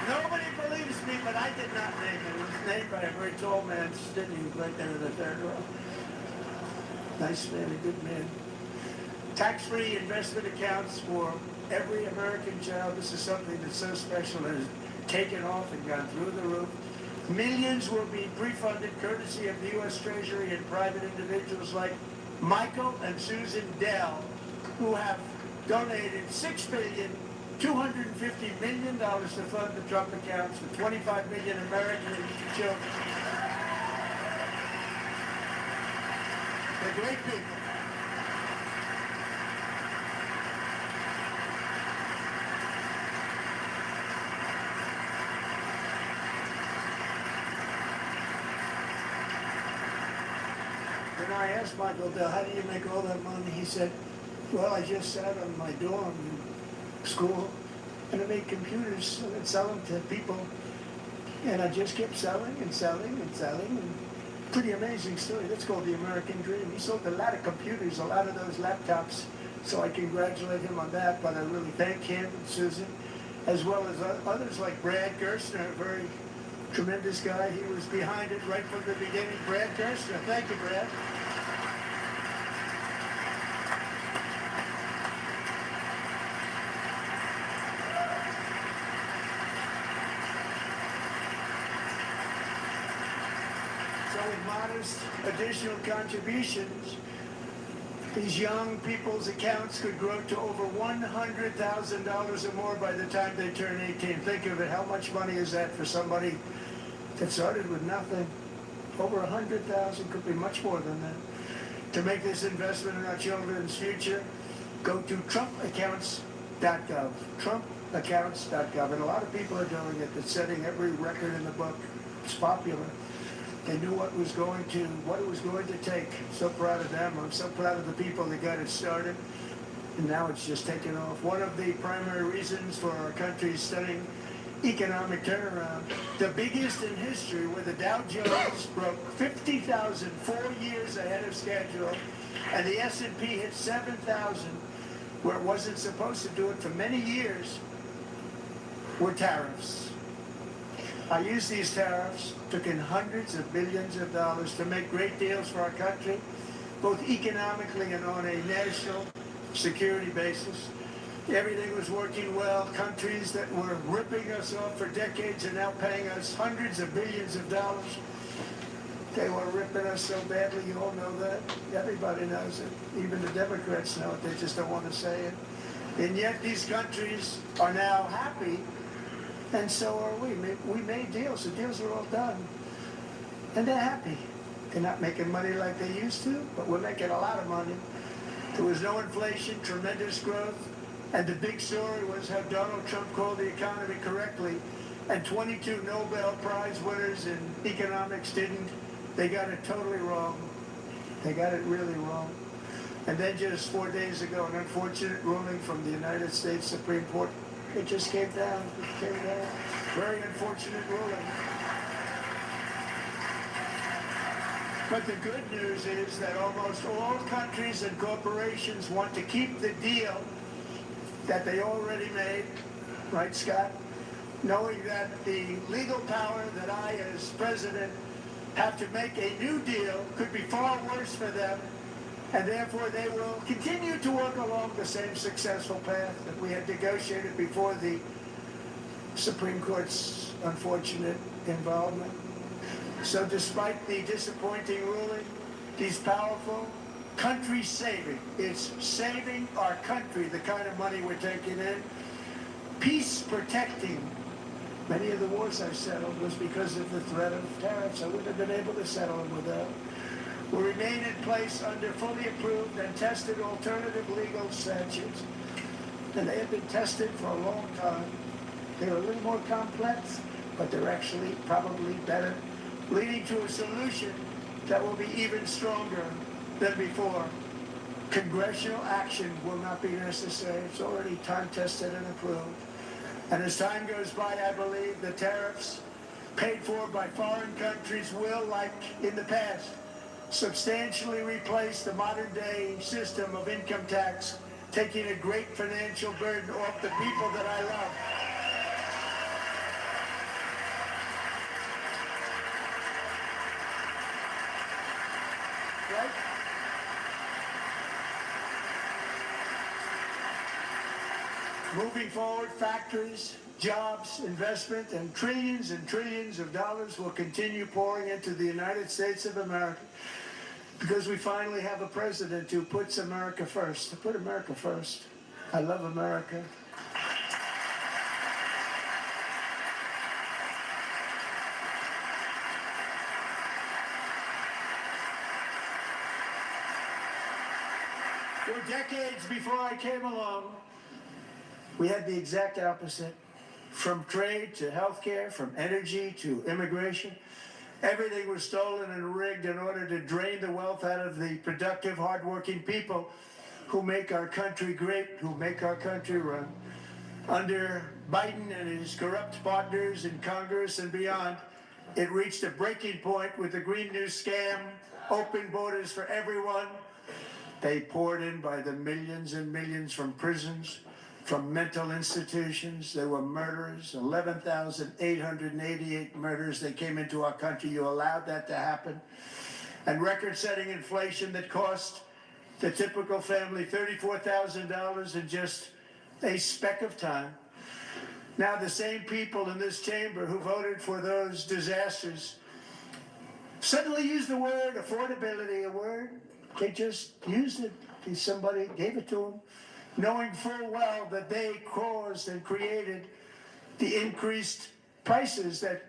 Nobody believes me, but I did not name it. It was named by a very tall man sitting right there in the third row. Nice man, a good man. Tax-free investment accounts for every American child. This is something that's so special and has taken off and gone through the roof. Millions will be pre-funded courtesy of the U.S. Treasury and private individuals like Michael and Susan Dell, who have donated $6,250 million to fund the Trump accounts for 25 million American children. They're great people. And I asked Michael Dell, how do you make all that money? He said, well, I just sat on my dorm in school and I made computers and I'd sell them to people. And I just kept selling and selling and selling. And pretty amazing story. That's called the American dream. He sold a lot of computers, a lot of those laptops. So I congratulate him on that, but I really thank him and Susan, as well as others like Brad Gerstner, a very tremendous guy. He was behind it right from the beginning. Brad Gerstner, thank you, Brad. So with modest additional contributions, these young people's accounts could grow to over $100,000 or more by the time they turn 18. Think of it, how much money is that for somebody that started with nothing? Over 100,000, could be much more than that. To make this investment in our children's future, go to trumpaccounts.gov, trumpaccounts.gov. And a lot of people are doing it. It's setting every record in the book. It's popular. They knew what it was going to take. So proud of them. I'm so proud of the people that got it started. And now it's just taken off. One of the primary reasons for our country's stunning economic turnaround, the biggest in history, where the Dow Jones broke 50,000 4 years ahead of schedule, and the S&P hit 7,000, where it wasn't supposed to do it for many years, were tariffs. I used these tariffs, took in hundreds of billions of dollars to make great deals for our country, both economically and on a national security basis. Everything was working well. Countries that were ripping us off for decades are now paying us hundreds of billions of dollars. They were ripping us so badly, you all know that. Everybody knows it. Even the Democrats know it. They just don't want to say it. And yet these countries are now happy, and so are we. We made deals. The deals are all done. And they're happy. They're not making money like they used to, but we're making a lot of money. There was no inflation, tremendous growth. And the big story was how Donald Trump called the economy correctly, and 22 Nobel Prize winners in economics didn't. They got it totally wrong. They got it really wrong. And then just 4 days ago, an unfortunate ruling from the United States Supreme Court, it just came down. It came down. Very unfortunate ruling. But the good news is that almost all countries and corporations want to keep the deal that they already made, right, Scott? Knowing that the legal power that I, as president, have to make a new deal could be far worse for them, and therefore they will continue to work along the same successful path that we had negotiated before the Supreme Court's unfortunate involvement. So despite the disappointing ruling, these powerful country saving. It's saving our country, the kind of money we're taking in. Peace protecting. Many of the wars I settled was because of the threat of tariffs. I wouldn't have been able to settle them without. Will remain in place under fully approved and tested alternative legal statutes. And they have been tested for a long time. They're a little more complex, but they're actually probably better, leading to a solution that will be even stronger than before. Congressional action will not be necessary. It's already time tested and approved. And as time goes by, I believe the tariffs paid for by foreign countries will, like in the past, substantially replace the modern-day system of income tax, taking a great financial burden off the people that I love. Right? Moving forward, factories, jobs, investment, and trillions of dollars will continue pouring into the United States of America because we finally have a president who puts America first. To put America first. I love America. For decades before I came along, we had the exact opposite. From trade to healthcare, from energy to immigration, everything was stolen and rigged in order to drain the wealth out of the productive, hardworking people who make our country great, who make our country run. Under Biden and his corrupt partners in Congress and beyond, it reached a breaking point with the Green New Scam, open borders for everyone. They poured in by the millions and millions from prisons, from mental institutions. There were murderers, 11,888 murders. They came into our country. You allowed that to happen. And record-setting inflation that cost the typical family $34,000 in just a speck of time. Now the same people in this chamber who voted for those disasters suddenly used the word affordability, a word. They just used it. Somebody gave it to them, knowing full well that they caused and created the increased prices that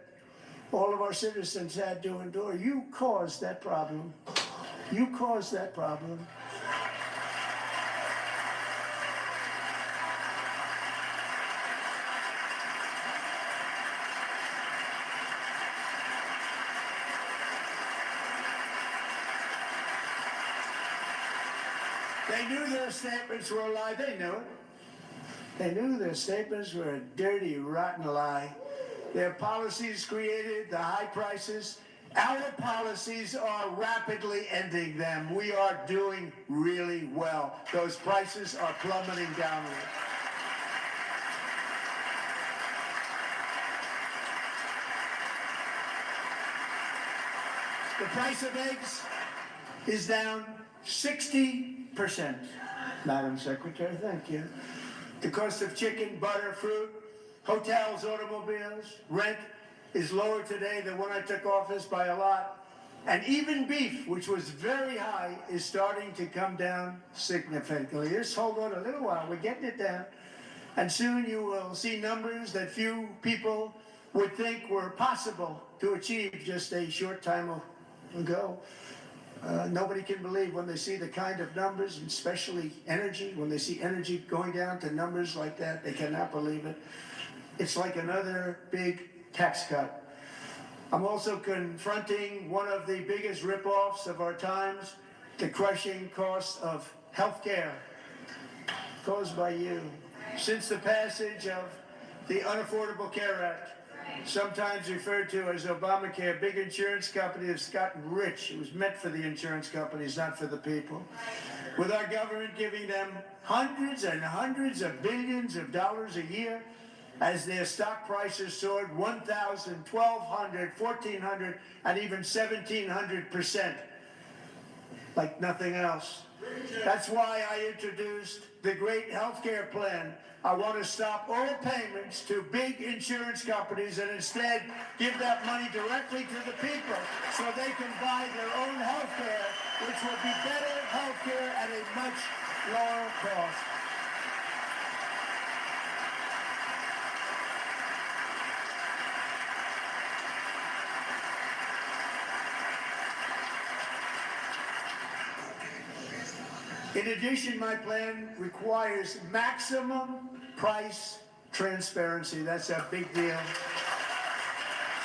all of our citizens had to endure. You caused that problem. You caused that problem. They knew their statements were a lie. They knew it. They knew their statements were a dirty, rotten lie. Their policies created the high prices. Our policies are rapidly ending them. We are doing really well. Those prices are plummeting downward. The price of eggs is down 60%. Madam Secretary, thank you. The cost of chicken, butter, fruit, hotels, automobiles, rent is lower today than when I took office by a lot. And even beef, which was very high, is starting to come down significantly. Just hold on a little while, we're getting it down. And soon you will see numbers that few people would think were possible to achieve just a short time ago. Nobody can believe when they see the kind of numbers, and especially energy, when they see energy going down to numbers like that, they cannot believe it. It's like another big tax cut. I'm also confronting one of the biggest ripoffs of our times, the crushing cost of health care caused by you. Since the passage of the Unaffordable Care Act, sometimes referred to as Obamacare, big insurance companies have gotten rich. It was meant for the insurance companies, not for the people. With our government giving them hundreds and hundreds of billions of dollars a year as their stock prices soared 1,000, 1,200, 1,400, and even 1,700%, like nothing else. That's why I introduced the great health care plan. I want to stop all payments to big insurance companies and instead give that money directly to the people so they can buy their own health care, which will be better health care at a much lower cost. In addition, my plan requires maximum price transparency. That's a big deal.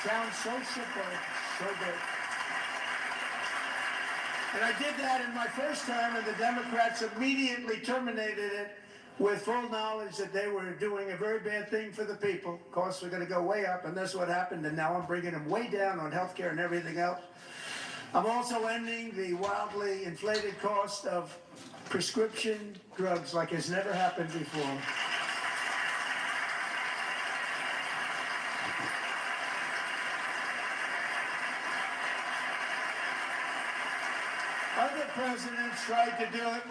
Sounds so simple, so good. And I did that in my first term, and the Democrats immediately terminated it with full knowledge that they were doing a very bad thing for the people. Costs were going to go way up, and that's what happened, and now I'm bringing them way down on health care and everything else. I'm also ending the wildly inflated cost of prescription drugs like has never happened before. Other presidents tried to do it,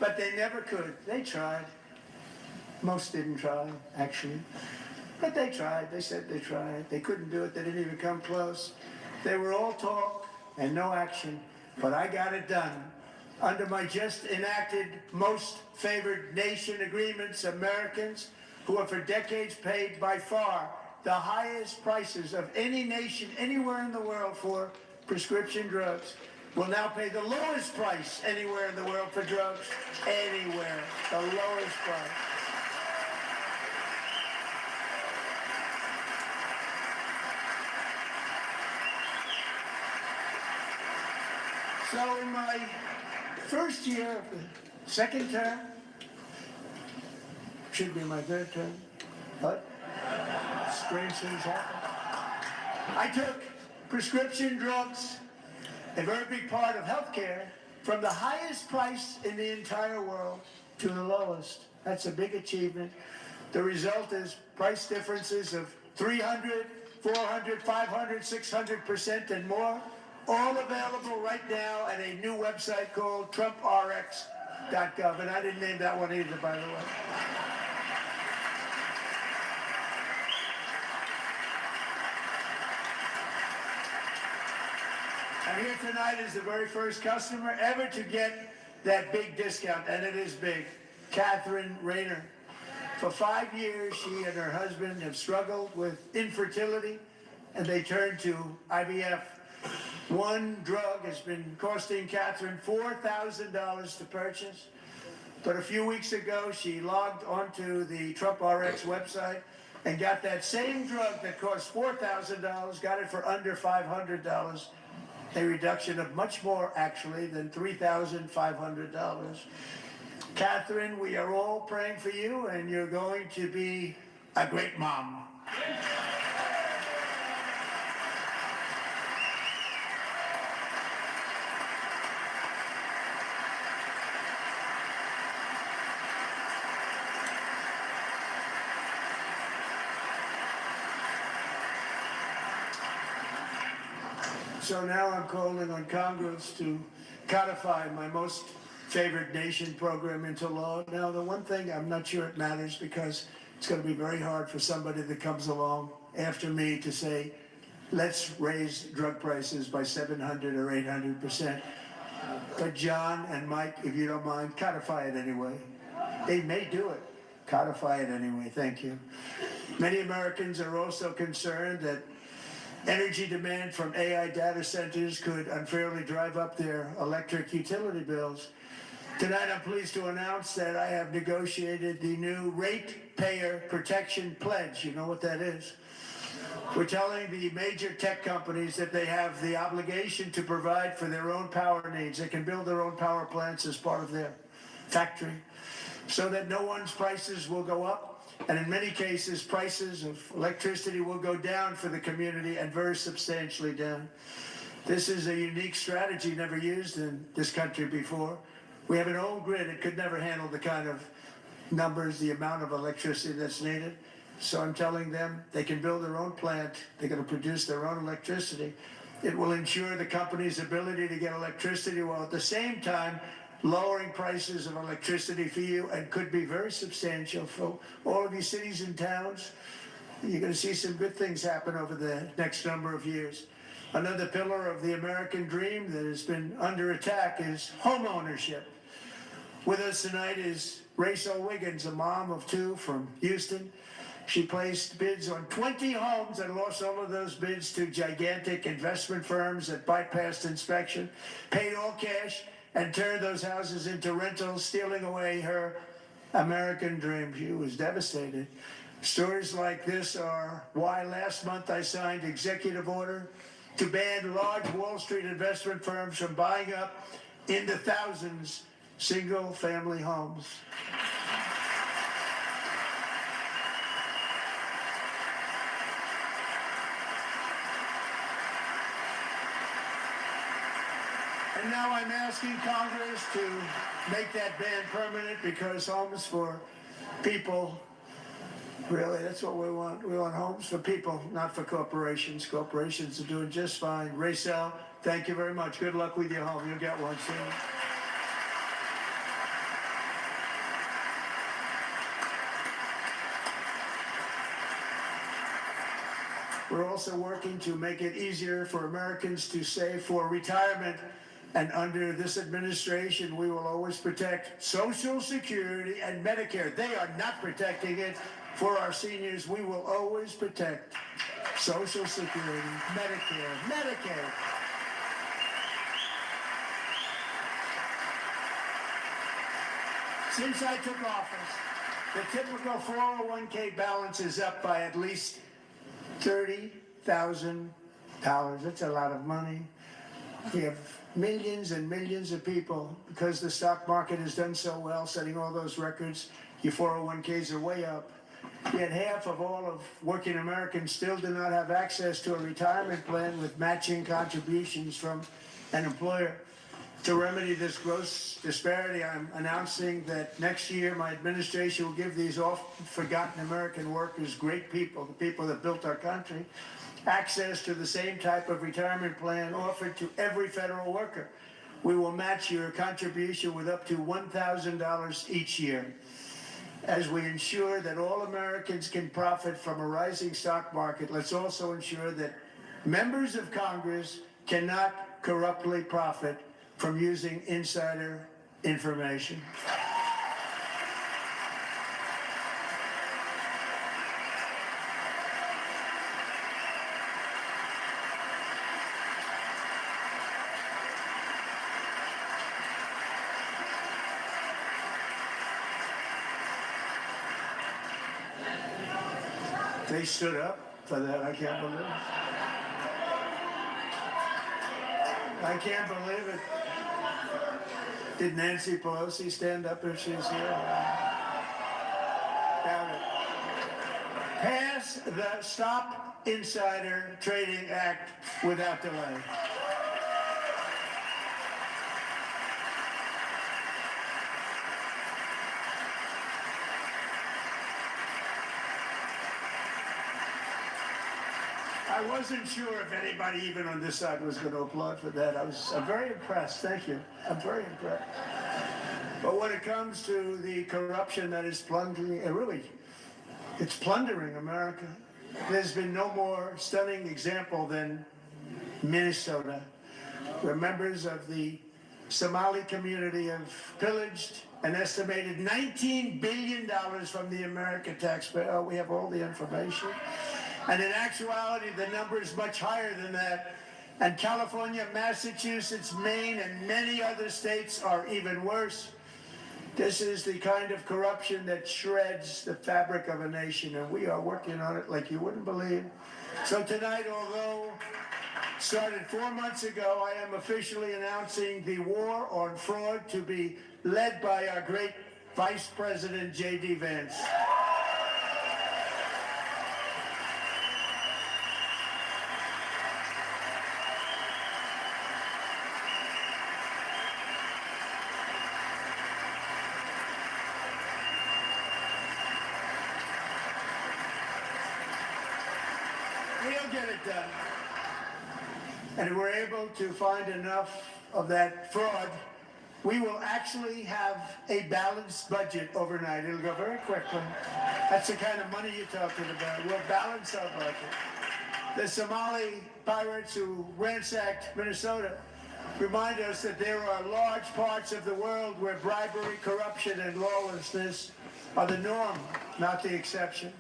but they never could. They tried. Most didn't try, actually. But they tried. They said they tried. They couldn't do it. They didn't even come close. They were all talk and no action. But I got it done. Under my just enacted most favored nation agreements, Americans who have for decades paid by far the highest prices of any nation anywhere in the world for prescription drugs will now pay the lowest price anywhere in the world for drugs. Anywhere. The lowest price. So in my first year of the second term, should be my third term, but strange things happen. I took prescription drugs, a very big part of healthcare, from the highest price in the entire world to the lowest. That's a big achievement. The result is price differences of 300, 400, 500, 600% and more, all available right now at a new website called TrumpRx.gov. And I didn't name that one either, by the way. And here tonight is the very first customer ever to get that big discount, and it is big. Catherine Rayner. For 5 years, she and her husband have struggled with infertility, and they turned to IVF. One drug has been costing Catherine $4,000 to purchase, but a few weeks ago, she logged onto the Trump RX website and got that same drug that cost $4,000, got it for under $500. A reduction of much more, actually, than $3,500. Catherine, we are all praying for you, and you're going to be a great mom. So now I'm calling on Congress to codify my most favored nation program into law. Now, the one thing, I'm not sure it matters because it's going to be very hard for somebody that comes along after me to say, let's raise drug prices by 700 or 800%. But John and Mike, if you don't mind, codify it anyway. They may do it. Codify it anyway. Thank you. Many Americans are also concerned that energy demand from AI data centers could unfairly drive up their electric utility bills. Tonight, I'm pleased to announce that I have negotiated the new Ratepayer Protection Pledge. You know what that is? We're telling the major tech companies that they have the obligation to provide for their own power needs. They can build their own power plants as part of their factory so that no one's prices will go up. And in many cases, prices of electricity will go down for the community, and very substantially down. This is a unique strategy never used in this country before. We have an old grid. It could never handle the kind of numbers, the amount of electricity that's needed. So I'm telling them they can build their own plant. They're going to produce their own electricity. It will ensure the company's ability to get electricity while at the same time lowering prices of electricity for you, and could be very substantial for all of these cities and towns. You're going to see some good things happen over the next number of years. Another pillar of the American dream that has been under attack is home ownership. With us tonight is Rachel Wiggins, a mom of 2 from Houston. She placed bids on 20 homes and lost all of those bids to gigantic investment firms that bypassed inspection, paid all cash, and turned those houses into rentals, stealing away her American dream. She was devastated. Stories like this are why last month I signed executive order to ban large Wall Street investment firms from buying up in the thousands single-family homes. And now I'm asking Congress to make that ban permanent, because homes for people, really, that's what we want. We want homes for people, not for corporations. Corporations are doing just fine. Racel, thank you very much. Good luck with your home. You'll get one soon. We're also working to make it easier for Americans to save for retirement. And under this administration, we will always protect Social Security and Medicare. They are not protecting it for our seniors. We will always protect Social Security, Medicare. Since I took office, the typical 401k balance is up by at least $30,000. That's a lot of money. We have millions and millions of people, because the stock market has done so well, setting all those records. Your 401ks are way up. Yet half of all of working Americans still do not have access to a retirement plan with matching contributions from an employer. To remedy this gross disparity, I'm announcing that next year my administration will give these oft-forgotten American workers, great people, the people that built our country, access to the same type of retirement plan offered to every federal worker. We will match your contribution with up to $1,000 each year. As we ensure that all Americans can profit from a rising stock market, let's also ensure that members of Congress cannot corruptly profit from using insider information. They stood up for that. I can't believe it. I can't believe it. Did Nancy Pelosi stand up if she's here? Doubt it. Pass the Stop Insider Trading Act without delay. I wasn't sure if anybody even on this side was going to applaud for that. I'm very impressed. Thank you. I'm very impressed. But when it comes to the corruption that is plundering, it's plundering America. There's been no more stunning example than Minnesota, where members of the Somali community have pillaged an estimated $19 billion from the American taxpayer. Oh, we have all the information. And in actuality, the number is much higher than that. And California, Massachusetts, Maine, and many other states are even worse. This is the kind of corruption that shreds the fabric of a nation, and we are working on it like you wouldn't believe. So tonight, although started 4 months ago, I am officially announcing the war on fraud to be led by our great Vice President, J.D. Vance. We'll get it done. And if we're able to find enough of that fraud, we will actually have a balanced budget overnight. It'll go very quickly. That's the kind of money you're talking about. We'll balance our budget. The Somali pirates who ransacked Minnesota remind us that there are large parts of the world where bribery, corruption, and lawlessness are the norm, not the exception.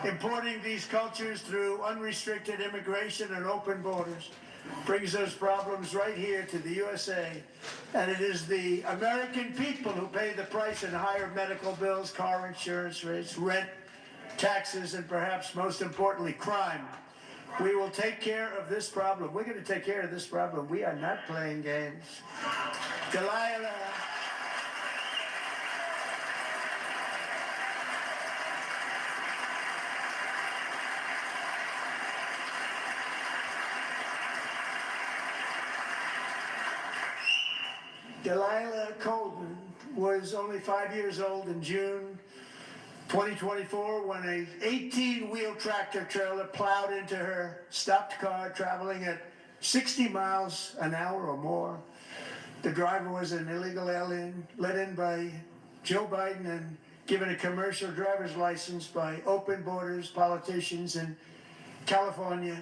Importing these cultures through unrestricted immigration and open borders brings those problems right here to the USA. And it is the American people who pay the price in higher medical bills, car insurance rates, rent, taxes, and perhaps most importantly, crime. We will take care of this problem. We're going to take care of this problem. We are not playing games. Delilah. Delilah Colvin was only 5 years old in June 2024 when a 18-wheel tractor trailer plowed into her stopped car traveling at 60 miles an hour or more. The driver was an illegal alien let in by Joe Biden and given a commercial driver's license by open borders politicians in California.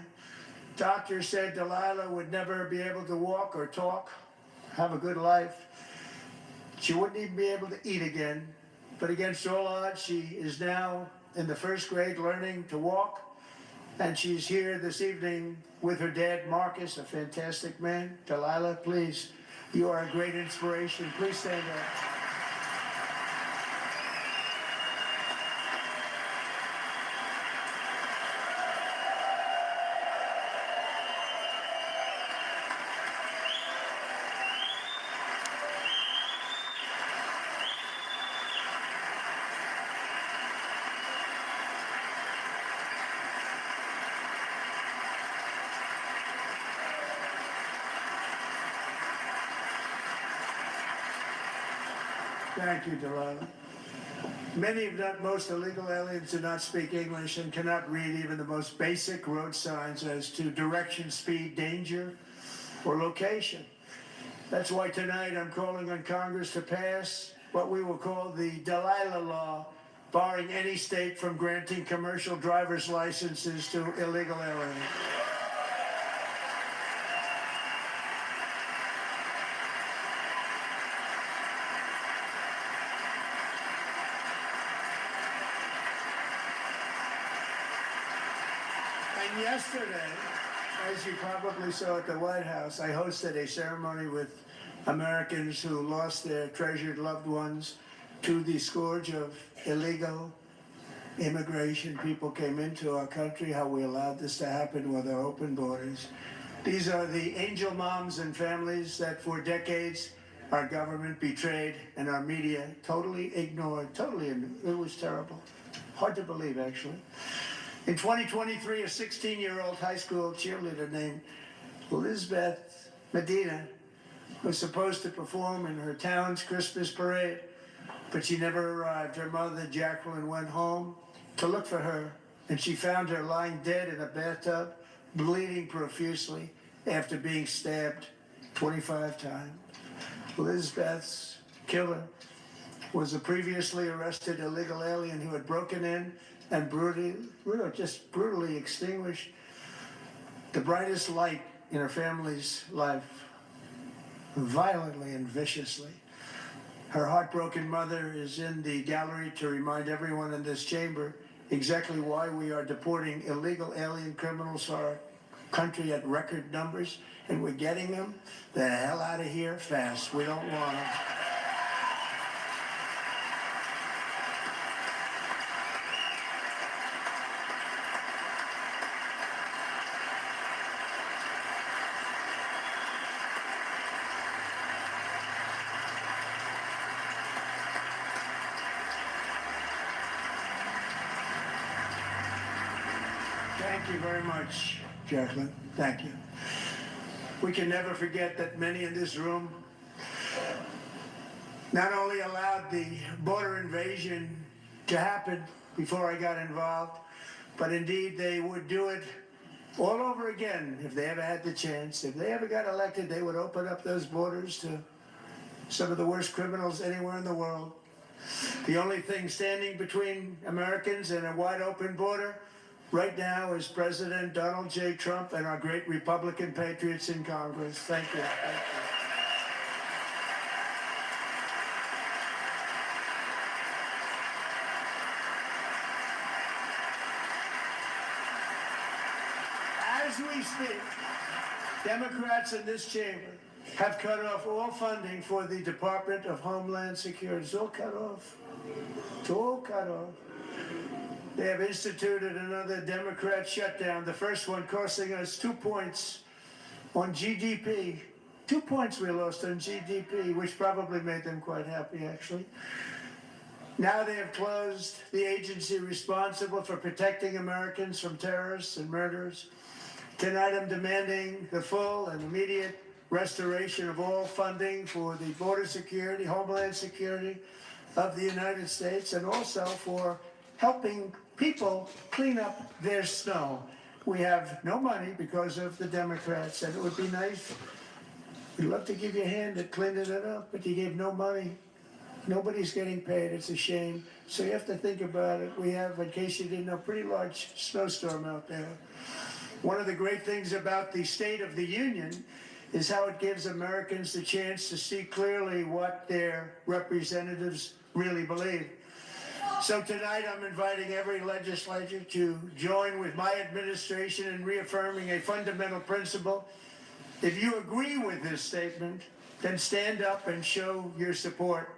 Doctors said Delilah would never be able to walk or talk, have a good life. She wouldn't even be able to eat again. But against all odds, she is now in the first grade learning to walk. And she's here this evening with her dad, Marcus, a fantastic man. Delilah, please, you are a great inspiration. Please stand up. Thank you, Delilah. Many, if not most, illegal aliens do not speak English and cannot read even the most basic road signs as to direction, speed, danger, or location. That's why tonight I'm calling on Congress to pass what we will call the Delilah Law, barring any state from granting commercial driver's licenses to illegal aliens. And yesterday, as you probably saw at the White House, I hosted a ceremony with Americans who lost their treasured loved ones to the scourge of illegal immigration. People came into our country, how we allowed this to happen with our open borders. These are the angel moms and families that for decades our government betrayed and our media totally ignored. It was terrible. Hard to believe, actually. In 2023, a 16-year-old high school cheerleader named Elizabeth Medina was supposed to perform in her town's Christmas parade, but she never arrived. Her mother, Jacqueline, went home to look for her, and she found her lying dead in a bathtub, bleeding profusely after being stabbed 25 times. Elizabeth's killer was a previously arrested illegal alien who had broken in and brutally extinguished the brightest light in her family's life, violently and viciously. Her heartbroken mother is in the gallery to remind everyone in this chamber exactly why we are deporting illegal alien criminals to our country at record numbers, and we're getting them the hell out of here fast. We don't want them. Thank you very much, Jacqueline. Thank you. We can never forget that many in this room not only allowed the border invasion to happen before I got involved, but indeed they would do it all over again if they ever had the chance. If they ever got elected, they would open up those borders to some of the worst criminals anywhere in the world. The only thing standing between Americans and a wide open border right now is President Donald J. Trump and our great Republican patriots in Congress. Thank you. Thank you. As we speak, Democrats in this chamber have cut off all funding for the Department of Homeland Security. It's all cut off. It's all cut off. They have instituted another Democrat shutdown, the first one costing us 2 points on GDP. 2 points we lost on GDP, which probably made them quite happy, actually. Now they have closed the agency responsible for protecting Americans from terrorists and murderers. Tonight I'm demanding the full and immediate restoration of all funding for the border security, homeland security of the United States, and also for helping people clean up their snow. We have no money because of the Democrats, and it would be nice. We'd love to give you a hand at cleaning it up, but you gave no money. Nobody's getting paid. It's a shame. So you have to think about it. We have, in case you didn't know, a pretty large snowstorm out there. One of the great things about the State of the Union is how it gives Americans the chance to see clearly what their representatives really believe. So tonight I'm inviting every legislator to join with my administration in reaffirming a fundamental principle. If you agree with this statement, then stand up and show your support.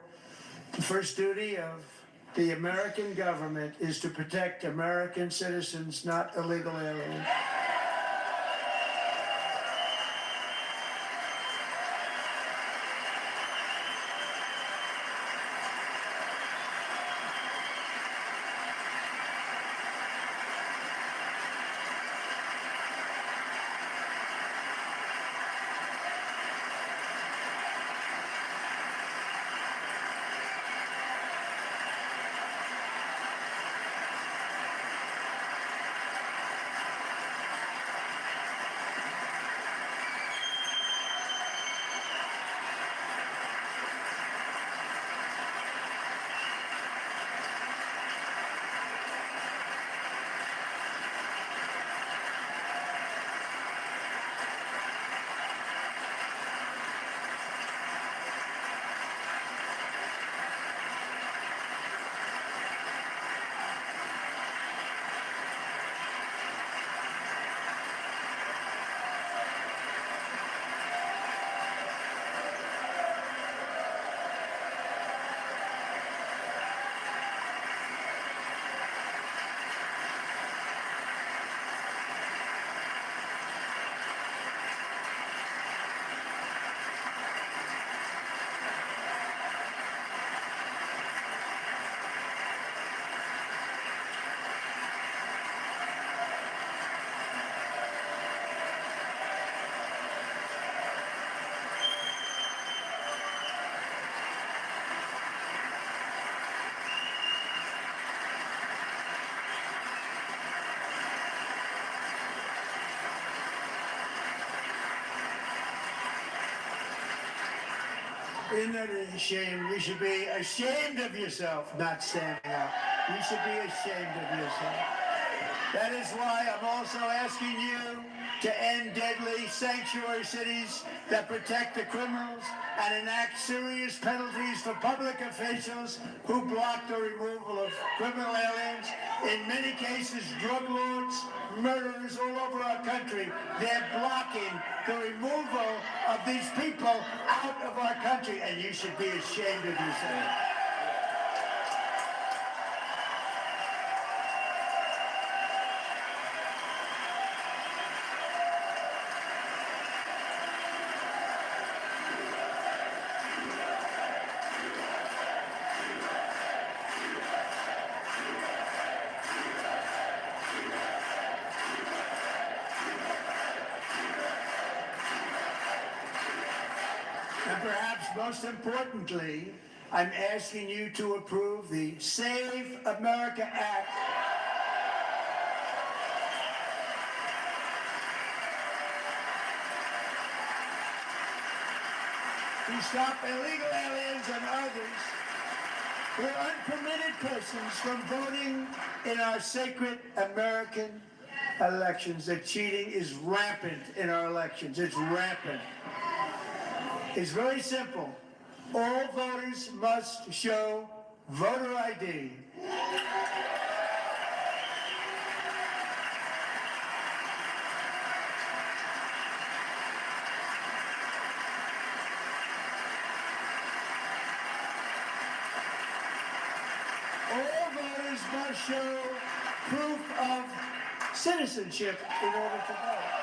The first duty of the American government is to protect American citizens, not illegal aliens. Isn't that a shame? You should be ashamed of yourself not standing up. You should be ashamed of yourself. That is why I'm also asking you to end deadly sanctuary cities that protect the criminals and enact serious penalties for public officials who block the removal of criminal aliens. In many cases, drug lords, murderers all over our country, they're blocking the removal of these people out of our country, and you should be ashamed of yourself. And perhaps most importantly, I'm asking you to approve the Save America Act. To stop illegal aliens and others who are unpermitted persons from voting in our sacred American elections. The cheating is rampant in our elections. It's rampant. It's very simple. All voters must show voter ID. All voters must show proof of citizenship in order to vote.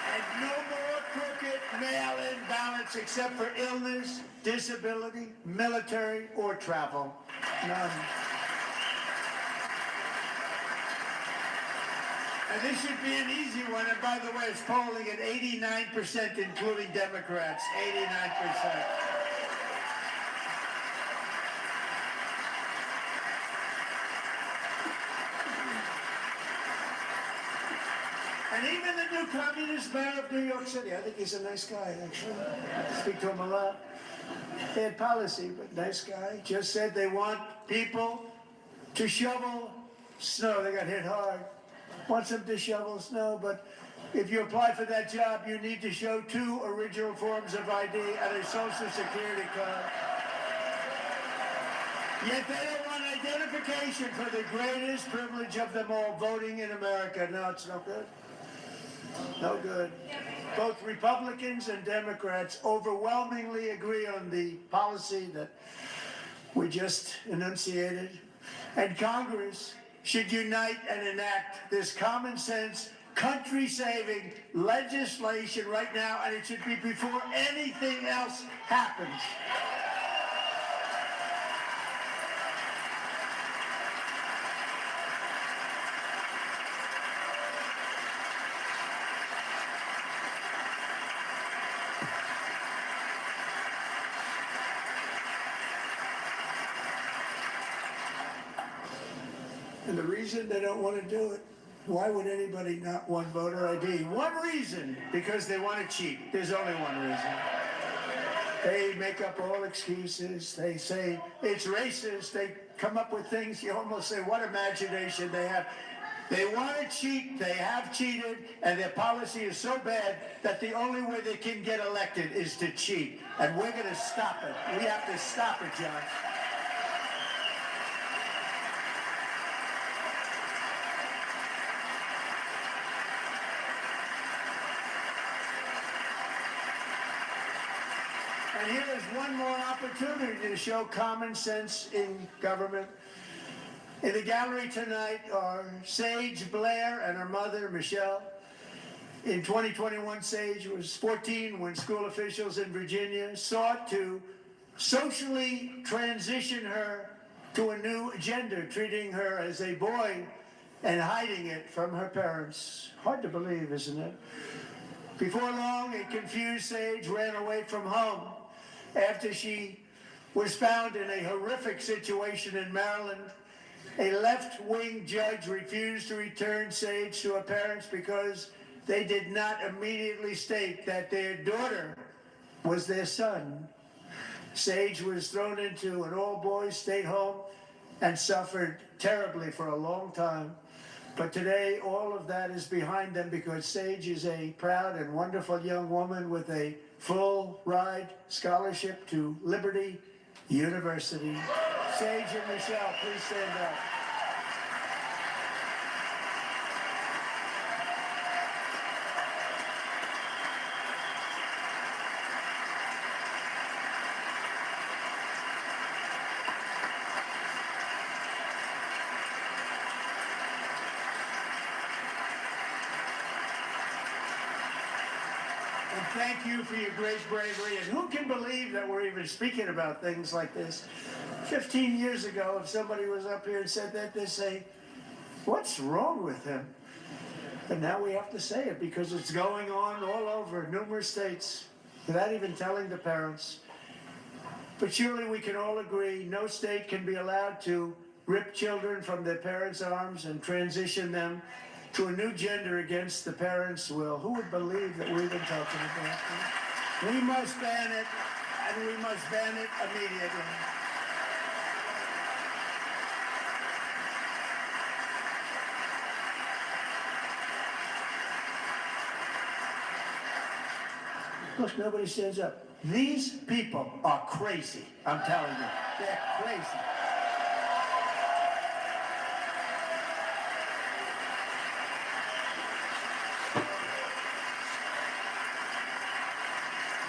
And no more crooked mail-in ballots except for illness, disability, military, or travel. None. This should be an easy one, and by the way, it's polling at 89%, including Democrats. 89%. And even the new communist mayor of New York City, I think he's a nice guy, actually. I speak to him a lot. Bad policy, but nice guy. Just said they want people to shovel snow. They got hit hard. Wants them to shovel snow, but if you apply for that job, you need to show 2 original forms of ID and a social security card. Yet they don't want identification for the greatest privilege of them all, voting in America. No, it's no good. No good. Both Republicans and Democrats overwhelmingly agree on the policy that we just enunciated. And Congress should unite and enact this common sense, country-saving legislation right now, and it should be before anything else happens. And the reason they don't want to do it, why would anybody not want voter ID? One reason, because they want to cheat. There's only one reason. They make up all excuses. They say it's racist. They come up with things you almost say, what imagination they have. They want to cheat, they have cheated, and their policy is so bad that the only way they can get elected is to cheat. And we're going to stop it. We have to stop it, John. And here is one more opportunity to show common sense in government. In the gallery tonight are Sage Blair and her mother, Michelle. In 2021, Sage was 14 when school officials in Virginia sought to socially transition her to a new gender, treating her as a boy and hiding it from her parents. Hard to believe, isn't it? Before long, a confused Sage ran away from home after she was found in a horrific situation in Maryland. A left-wing judge refused to return Sage to her parents because they did not immediately state that their daughter was their son. Sage was thrown into an all-boys state home and suffered terribly for a long time. But today, all of that is behind them because Sage is a proud and wonderful young woman with a full-ride scholarship to Liberty University. Sage and Michelle, please stand up. And thank you for your great bravery. And who can believe that we're even speaking about things like this? 15 years ago, if somebody was up here and said that, they'd say, what's wrong with him? But now we have to say it because it's going on all over numerous states without even telling the parents. But surely we can all agree no state can be allowed to rip children from their parents' arms and transition them to a new gender against the parents' will. Who would believe that we're even talking about this? We must ban it, and we must ban it immediately. Look, nobody stands up. These people are crazy, I'm telling you. They're crazy.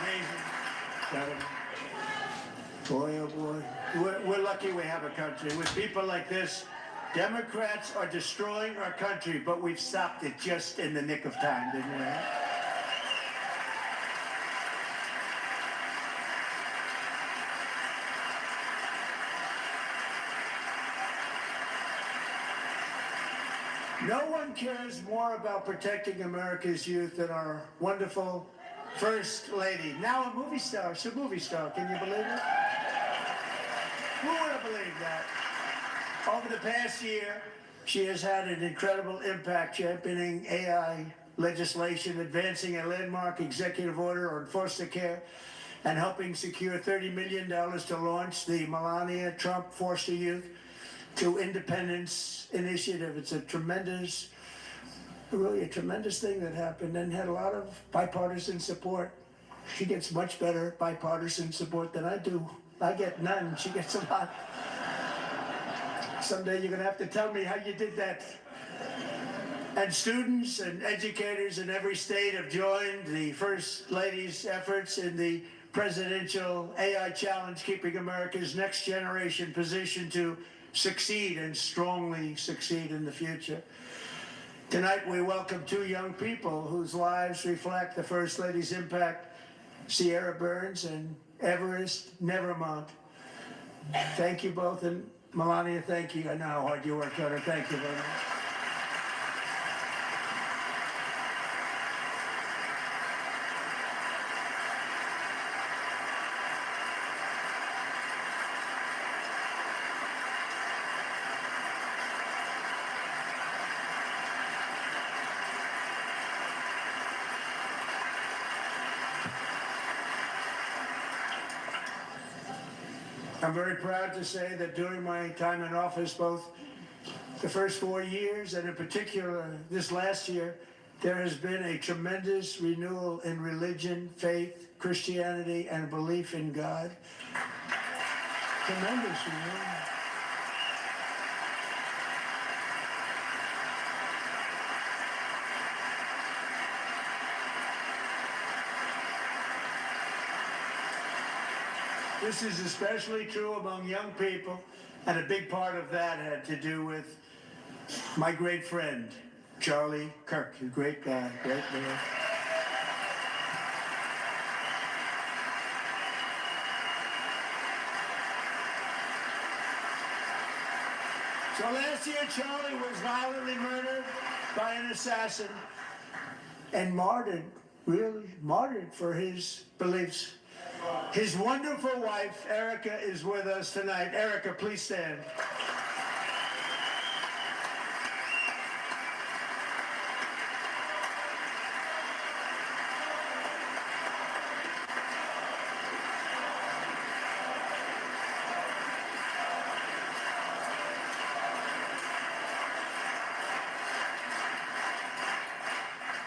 Amazing. Boy, oh boy. We're lucky we have a country. With people like this, Democrats are destroying our country, but we've stopped it just in the nick of time, didn't we? No one cares more about protecting America's youth than our wonderful First Lady. Now a movie star. She's a movie star. Can you believe it? Who would have believed that? Over the past year, she has had an incredible impact championing AI legislation, advancing a landmark executive order on foster care, and helping secure $30 million to launch the Melania Trump Foster Youth to Independence Initiative. It's a tremendous, really a tremendous thing that happened and had a lot of bipartisan support. She gets much better bipartisan support than I do. I get none, she gets a lot. Someday you're gonna have to tell me how you did that. And students and educators in every state have joined the First Lady's efforts in the presidential AI challenge, keeping America's next generation positioned to succeed and strongly succeed in the future. Tonight we welcome two young people whose lives reflect the First Lady's impact, Sierra Burns and Everest Nevermont. Thank you both, and Melania, thank you. I know how hard you worked on it. Thank you very much. I'm very proud to say that during my time in office, both the first 4 years and in particular this last year, there has been a tremendous renewal in religion, faith, Christianity, and belief in God. Tremendous renewal. This is especially true among young people, and a big part of that had to do with my great friend, Charlie Kirk, a great guy, great man. So last year, Charlie was violently murdered by an assassin and martyred, really martyred for his beliefs. His wonderful wife, Erica, is with us tonight. Erica, please stand.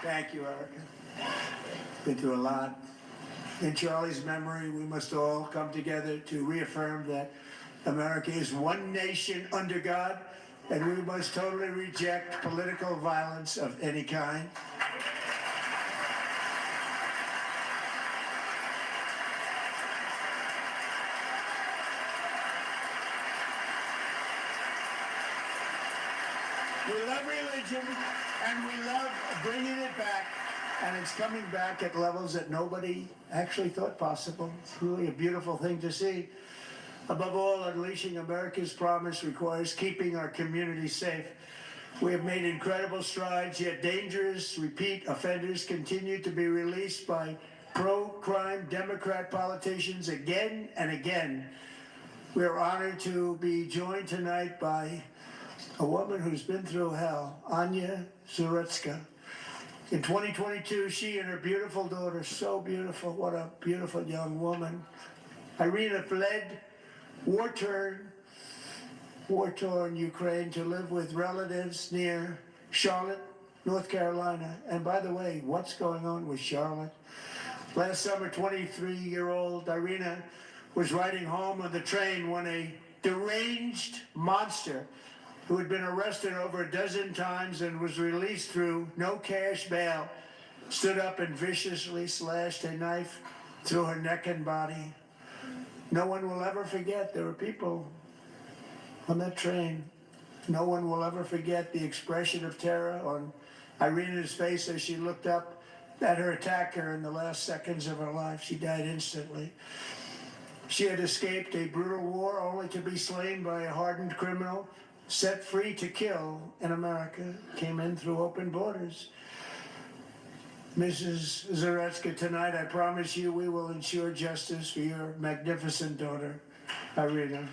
Thank you, Erica. Been through a lot. In Charlie's memory, we must all come together to reaffirm that America is one nation under God, and we must totally reject political violence of any kind. We love religion, and we love bringing it back. And it's coming back at levels that nobody actually thought possible. It's really a beautiful thing to see. Above all, unleashing America's promise requires keeping our communities safe. We have made incredible strides, yet dangerous repeat offenders continue to be released by pro-crime Democrat politicians again and again. We are honored to be joined tonight by a woman who's been through hell, Anya Zarutska. In 2022, she and her beautiful daughter, so beautiful, what a beautiful young woman, Irina, fled war-torn Ukraine to live with relatives near Charlotte, North Carolina. And by the way, what's going on with Charlotte? Last summer, 23-year-old Irina was riding home on the train when a deranged monster who had been arrested over a dozen times and was released through no cash bail, stood up and viciously slashed a knife through her neck and body. No one will ever forget there were people on that train. No one will ever forget the expression of terror on Irina's face as she looked up at her attacker in the last seconds of her life. She died instantly. She had escaped a brutal war only to be slain by a hardened criminal set free to kill in America came in through open borders. Mrs. Zaretsky, tonight I promise you we will ensure justice for your magnificent daughter, Irina.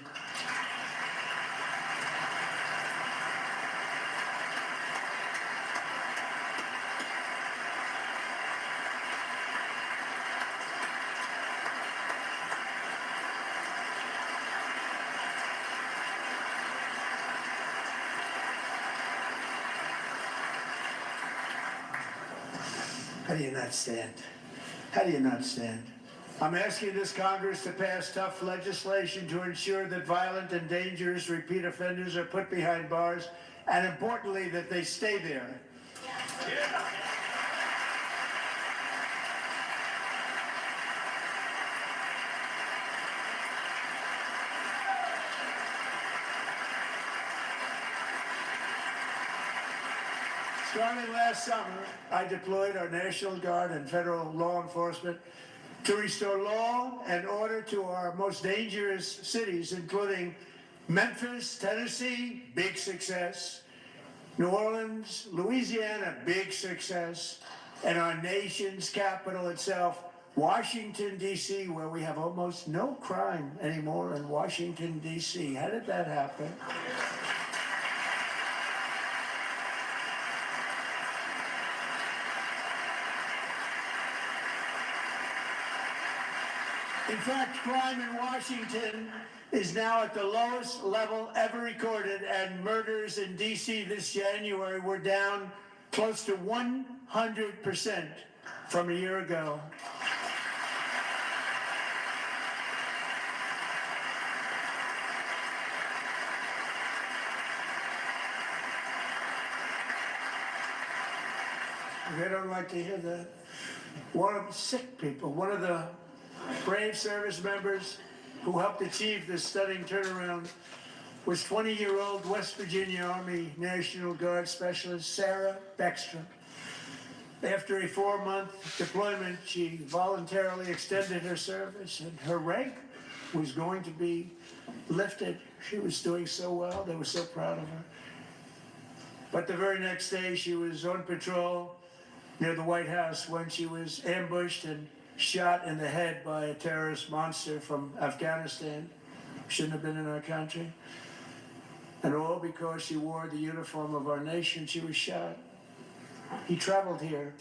How do you not stand? How do you not stand? I'm asking this Congress to pass tough legislation to ensure that violent and dangerous repeat offenders are put behind bars, and importantly, that they stay there. Yeah. Starting last summer, I deployed our National Guard and federal law enforcement to restore law and order to our most dangerous cities, including Memphis, Tennessee, big success, New Orleans, Louisiana, big success, and our nation's capital itself, Washington, D.C., where we have almost no crime anymore in Washington, D.C. How did that happen? In fact, crime in Washington is now at the lowest level ever recorded, and murders in D.C. this January were down close to 100% from a year ago. They don't like to hear that. One of the sick people, one of the brave service members who helped achieve this stunning turnaround was 20-year-old West Virginia Army National Guard Specialist Sarah Beckstrom. After a 4-month deployment, she voluntarily extended her service, and her rank was going to be lifted. She was doing so well. They were so proud of her. But the very next day, she was on patrol near the White House when she was ambushed and shot in the head by a terrorist monster from Afghanistan. Shouldn't have been in our country. And all because she wore the uniform of our nation, she was shot. He traveled here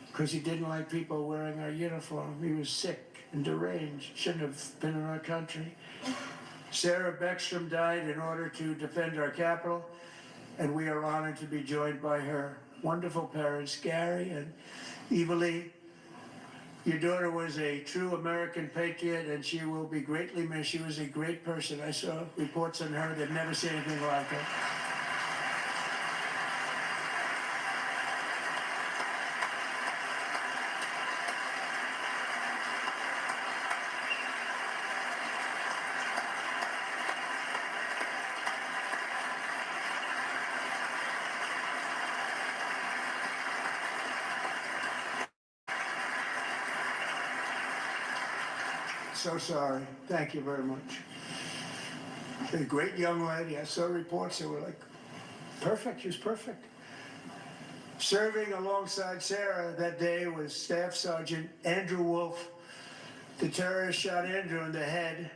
because he didn't like people wearing our uniform. He was sick and deranged, shouldn't have been in our country. Sarah Beckstrom died in order to defend our capital, and we are honored to be joined by her wonderful parents, Gary and Eva Lee. Your daughter was a true American patriot, and she will be greatly missed. She was a great person. I saw reports on her that never see anything like her. So sorry. Thank you very much. A great young lady. I saw reports that were like, perfect. She was perfect. Serving alongside Sarah that day was Staff Sergeant Andrew Wolf. The terrorist shot Andrew in the head,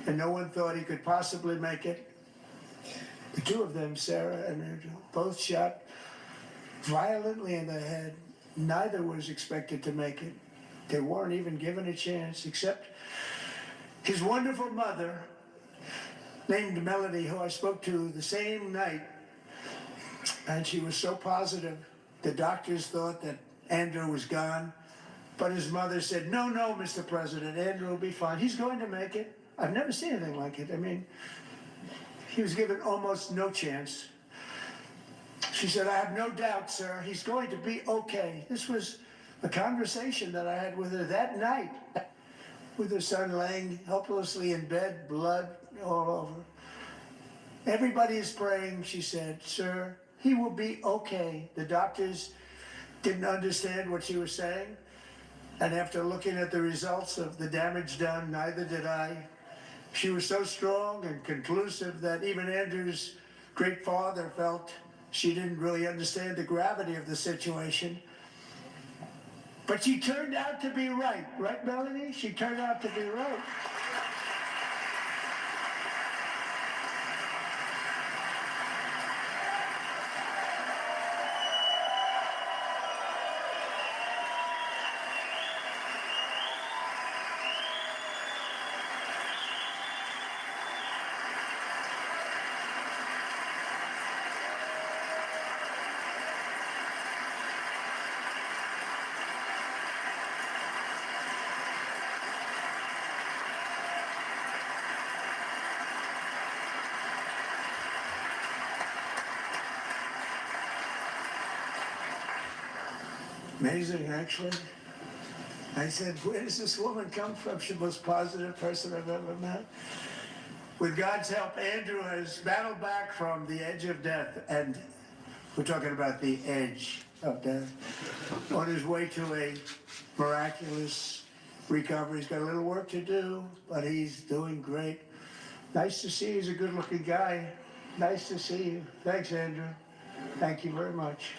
and no one thought he could possibly make it. The two of them, Sarah and Andrew, both shot violently in the head. Neither was expected to make it. They weren't even given a chance, except his wonderful mother, named Melody, who I spoke to the same night, and she was so positive. The doctors thought that Andrew was gone, but his mother said, no, Mr. President, Andrew will be fine. He's going to make it. I've never seen anything like it. I mean, he was given almost no chance. She said, I have no doubt, sir, he's going to be okay. This was a conversation that I had with her that night, with her son laying helplessly in bed, blood all over. Everybody is praying, she said, sir, he will be okay. The doctors didn't understand what she was saying, and after looking at the results of the damage done, neither did I. She was so strong and conclusive that even Andrew's great father felt she didn't really understand the gravity of the situation. But she turned out to be right. Right, Melanie? She turned out to be right. Amazing, actually. I said, where does this woman come from? She's the most positive person I've ever met. With God's help, Andrew has battled back from the edge of death, and we're talking about the edge of death, on his way to a miraculous recovery. He's got a little work to do, but he's doing great. Nice to see you. He's a good-looking guy. Nice to see you. Thanks, Andrew. Thank you very much.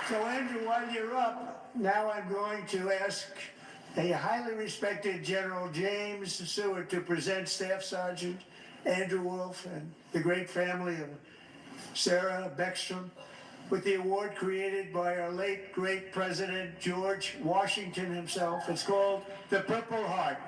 So Andrew, while you're up, now I'm going to ask a highly respected General James Seward to present Staff Sergeant Andrew Wolf and the great family of Sarah Beckstrom with the award created by our late great President George Washington himself. It's called the Purple Heart.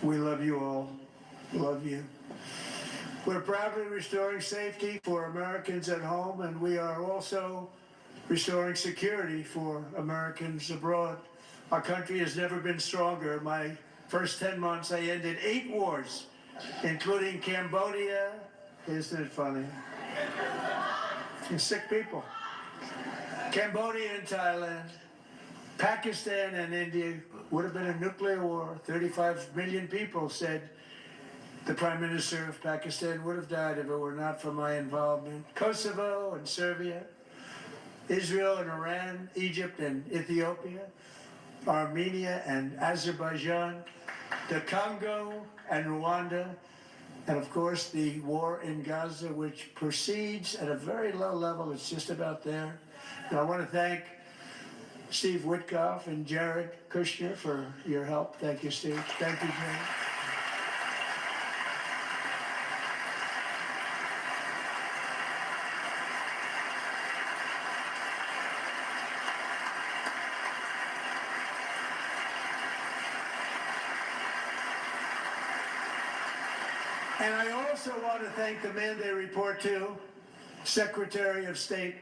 We love you all. Love you. We're proudly restoring safety for Americans at home, and we are also restoring security for Americans abroad. Our country has never been stronger. My first 10 months, I ended 8 wars, including Cambodia. Isn't it funny? And sick people. Cambodia and Thailand. Pakistan and India would have been a nuclear war. 35 million people said the Prime Minister of Pakistan would have died if it were not for my involvement. Kosovo and Serbia, Israel and Iran, Egypt and Ethiopia, Armenia and Azerbaijan, the Congo and Rwanda, and of course the war in Gaza, which proceeds at a very low level. It's just about there. And I want to thank Steve Witkoff and Jared Kushner for your help. Thank you, Steve. Thank you, Jared. And I also want to thank the man they report to, Secretary of State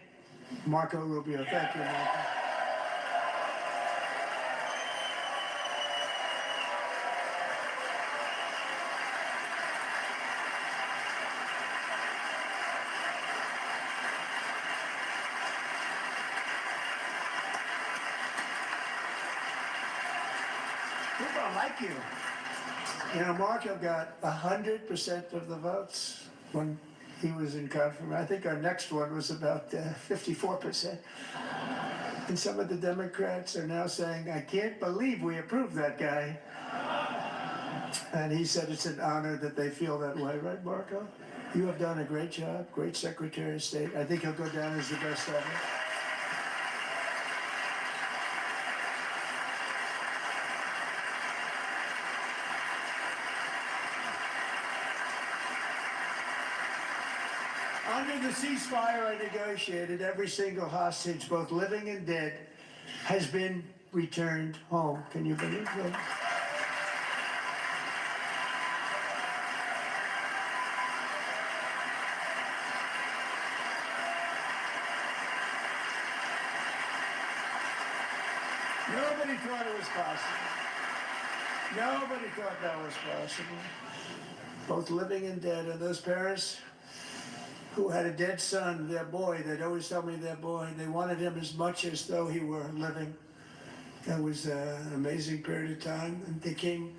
Marco Rubio. Thank you, Marco. People like you. You know, Marco got 100% of the votes when he was in confirmation. I think our next one was about 54%. And some of the Democrats are now saying, I can't believe we approved that guy. And he said it's an honor that they feel that way, right, Marco? You have done a great job, great Secretary of State. I think he'll go down as the best ever. of the ceasefire I negotiated, every single hostage, both living and dead, has been returned home. Can you believe that? Nobody thought it was possible. Nobody thought that was possible. Both living and dead. And those parents who had a dead son, their boy, they'd always tell me their boy, they wanted him as much as though he were living. That was an amazing period of time. And they came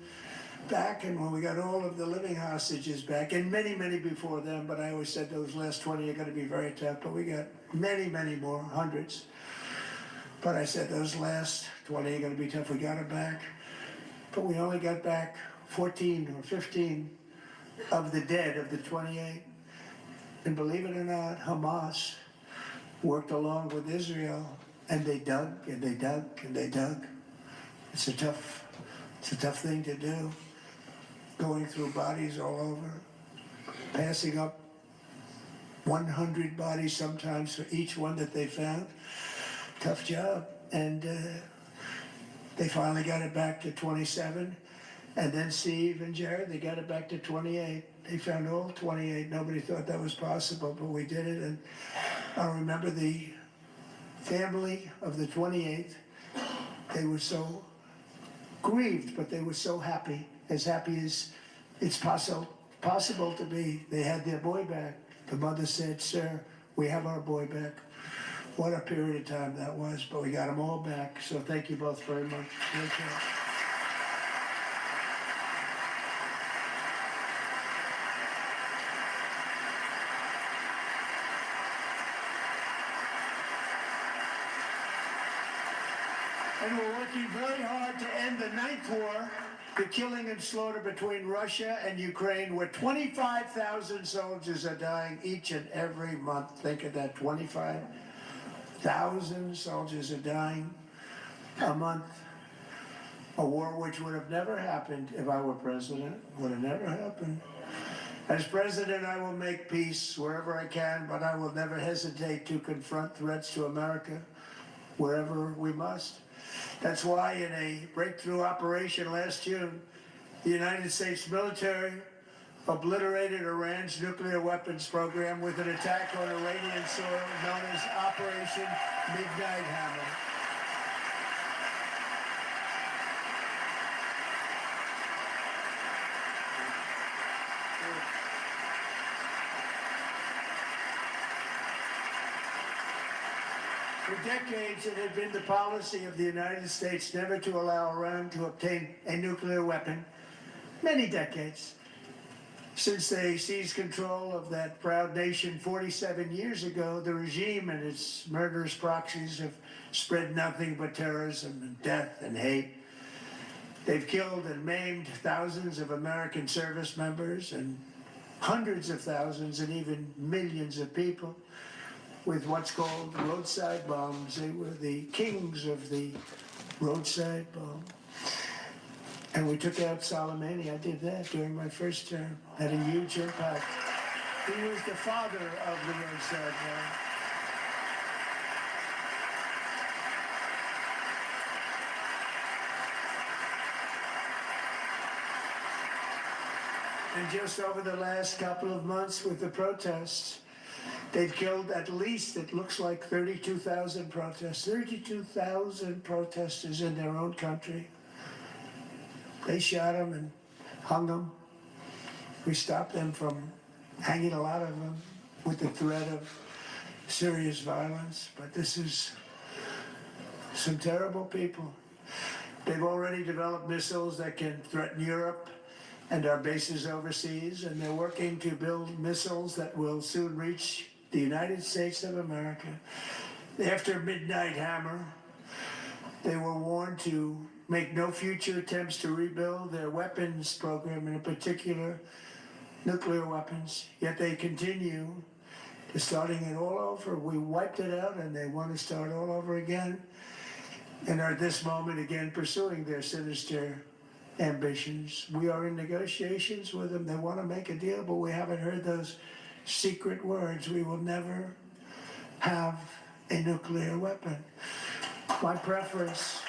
back, and when we got all of the living hostages back, and many, many before them, but I always said those last 20 are going to be very tough, but we got many, many more, hundreds. But I said those last 20 are going to be tough. We got them back. But we only got back 14 or 15 of the dead, of the 28. And believe it or not, Hamas worked along with Israel, and they dug, and they dug, and they dug. It's a tough thing to do, going through bodies all over, passing up 100 bodies sometimes for each one that they found. Tough job. And they finally got it back to 27. And then Steve and Jared, they got it back to 28. They found all 28. Nobody thought that was possible, but we did it. And I remember the family of the 28th. They were so grieved, but they were so happy as it's possible to be. They had their boy back. The mother said, "Sir, we have our boy back." What a period of time that was, but we got them all back. So thank you both very much. Great job. And we're working very hard to end the ninth war, the killing and slaughter between Russia and Ukraine, where 25,000 soldiers are dying each and every month. Think of that, 25,000 soldiers are dying a month. A war which would have never happened if I were president, would have never happened. As president, I will make peace wherever I can, but I will never hesitate to confront threats to America wherever we must. That's why in a breakthrough operation last June, the United States military obliterated Iran's nuclear weapons program with an attack on Iranian soil known as Operation Midnight Hammer. For decades, it had been the policy of the United States never to allow Iran to obtain a nuclear weapon. Many decades. Since they seized control of that proud nation 47 years ago, the regime and its murderous proxies have spread nothing but terrorism and death and hate. They've killed and maimed thousands of American service members and hundreds of thousands and even millions of people with what's called roadside bombs. They were the kings of the roadside bomb. And we took out Soleimani. I did that during my first term. Had a huge impact. He was the father of the roadside bomb. And just over the last couple of months with the protests, they've killed at least, it looks like 32,000 protesters. 32,000 protesters in their own country. They shot them and hung them. We stopped them from hanging a lot of them with the threat of serious violence. But this is some terrible people. They've already developed missiles that can threaten Europe and our bases overseas, and they're working to build missiles that will soon reach the United States of America. After Midnight Hammer, they were warned to make no future attempts to rebuild their weapons program, in particular nuclear weapons, yet they continue to starting it all over. We wiped it out and they want to start all over again, and are at this moment again pursuing their sinister ambitions. We are in negotiations with them. They want to make a deal, but we haven't heard those secret words. We will never have a nuclear weapon. My preference.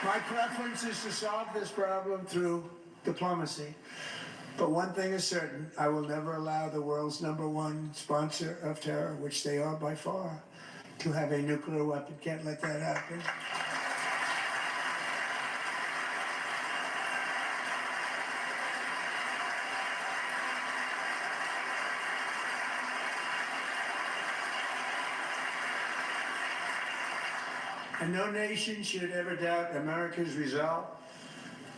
My preference is to solve this problem through diplomacy. But one thing is certain, I will never allow the world's #1 sponsor of terror, which they are by far, to have a nuclear weapon. Can't let that happen. And no nation should ever doubt America's resolve.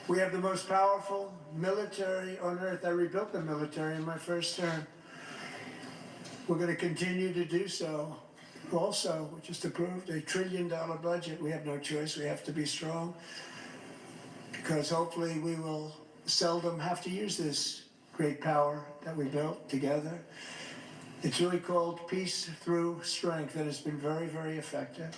We have the most powerful military on earth. I rebuilt the military in my first term. We're going to continue to do so. Also, we just approved a $1 trillion budget. We have no choice. We have to be strong because hopefully we will seldom have to use this great power that we built together. It's really called peace through strength, and it's been very, very effective.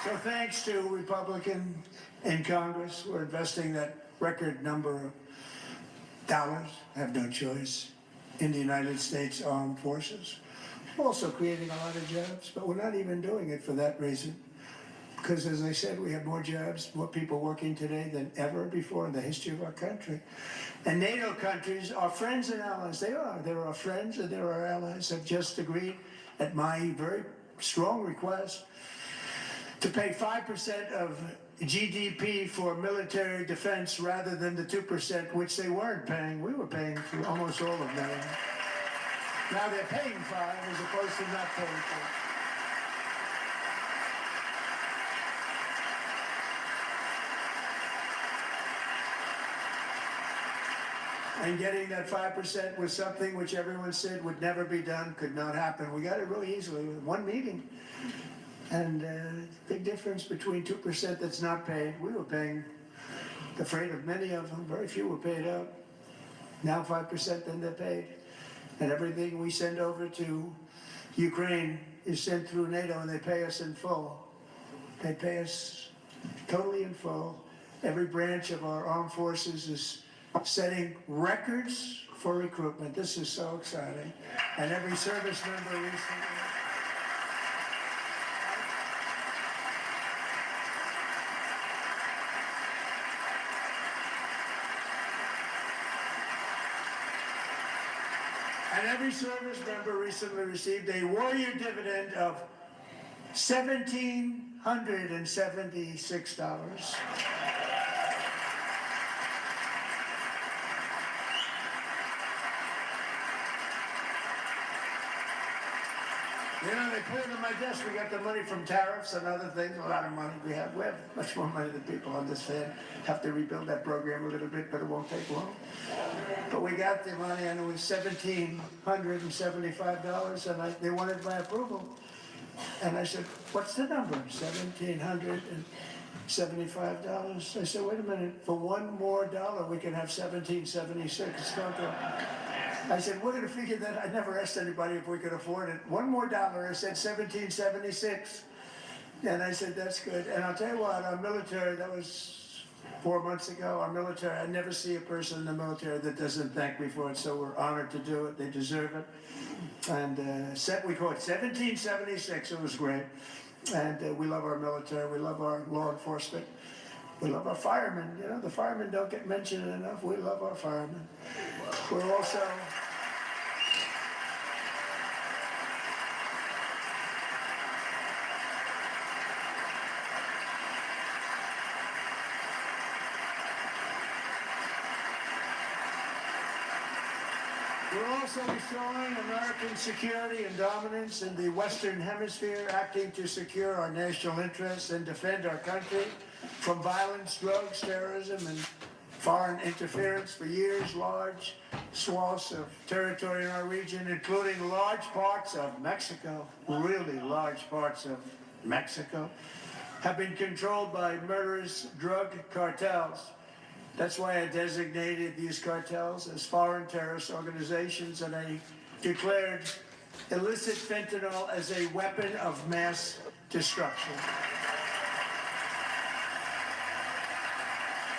So thanks to Republicans in Congress, we're investing that record number of dollars, have no choice, in the United States Armed Forces. We're also creating a lot of jobs, but we're not even doing it for that reason. Because as I said, we have more jobs, more people working today than ever before in the history of our country. And NATO countries are friends and allies. They are. They're our friends and they're our allies. Have just agreed at my very strong request to pay 5% of GDP for military defense rather than the 2%, which they weren't paying. We were paying for almost all of that. Now they're paying 5 as opposed to not paying 4. And getting that 5% was something which everyone said would never be done, could not happen. We got it really easily with one meeting. And big difference between 2% that's not paid. We were paying the freight of many of them. Very few were paid up. Now 5%, then they're paid. And everything we send over to Ukraine is sent through NATO, and they pay us in full. They pay us totally in full. Every branch of our armed forces is setting records for recruitment. This is so exciting. And every service member recently. And every service member recently received a warrior dividend of $1,776. You know, they put it on my desk. We got the money from tariffs and other things, a lot of money we have. We have much more money than people understand. Have to rebuild that program a little bit, but it won't take long. But we got the money, and it was $1,775, and they wanted my approval. And I said, what's the number? $1,775. I said, wait a minute, for $1 more we can have $1,776. I said, we're going to figure that. I never asked anybody if we could afford it. $1 more. I said $1,776. And I said, that's good. And I'll tell you what, our military, that was 4 months ago, our military, I never see a person in the military that doesn't thank me for it, so we're honored to do it. They deserve it. And we call it 1776. It was great. And we love our military. We love our law enforcement. We love our firemen. You know, the firemen don't get mentioned enough. We love our firemen. We're also... We're also restoring American security and dominance in the Western Hemisphere, acting to secure our national interests and defend our country from violence, drugs, terrorism, and foreign interference for years. Large swaths of territory in our region, including large parts of Mexico, really large parts of Mexico, have been controlled by murderous drug cartels. That's why I designated these cartels as foreign terrorist organizations, and I declared illicit fentanyl as a weapon of mass destruction.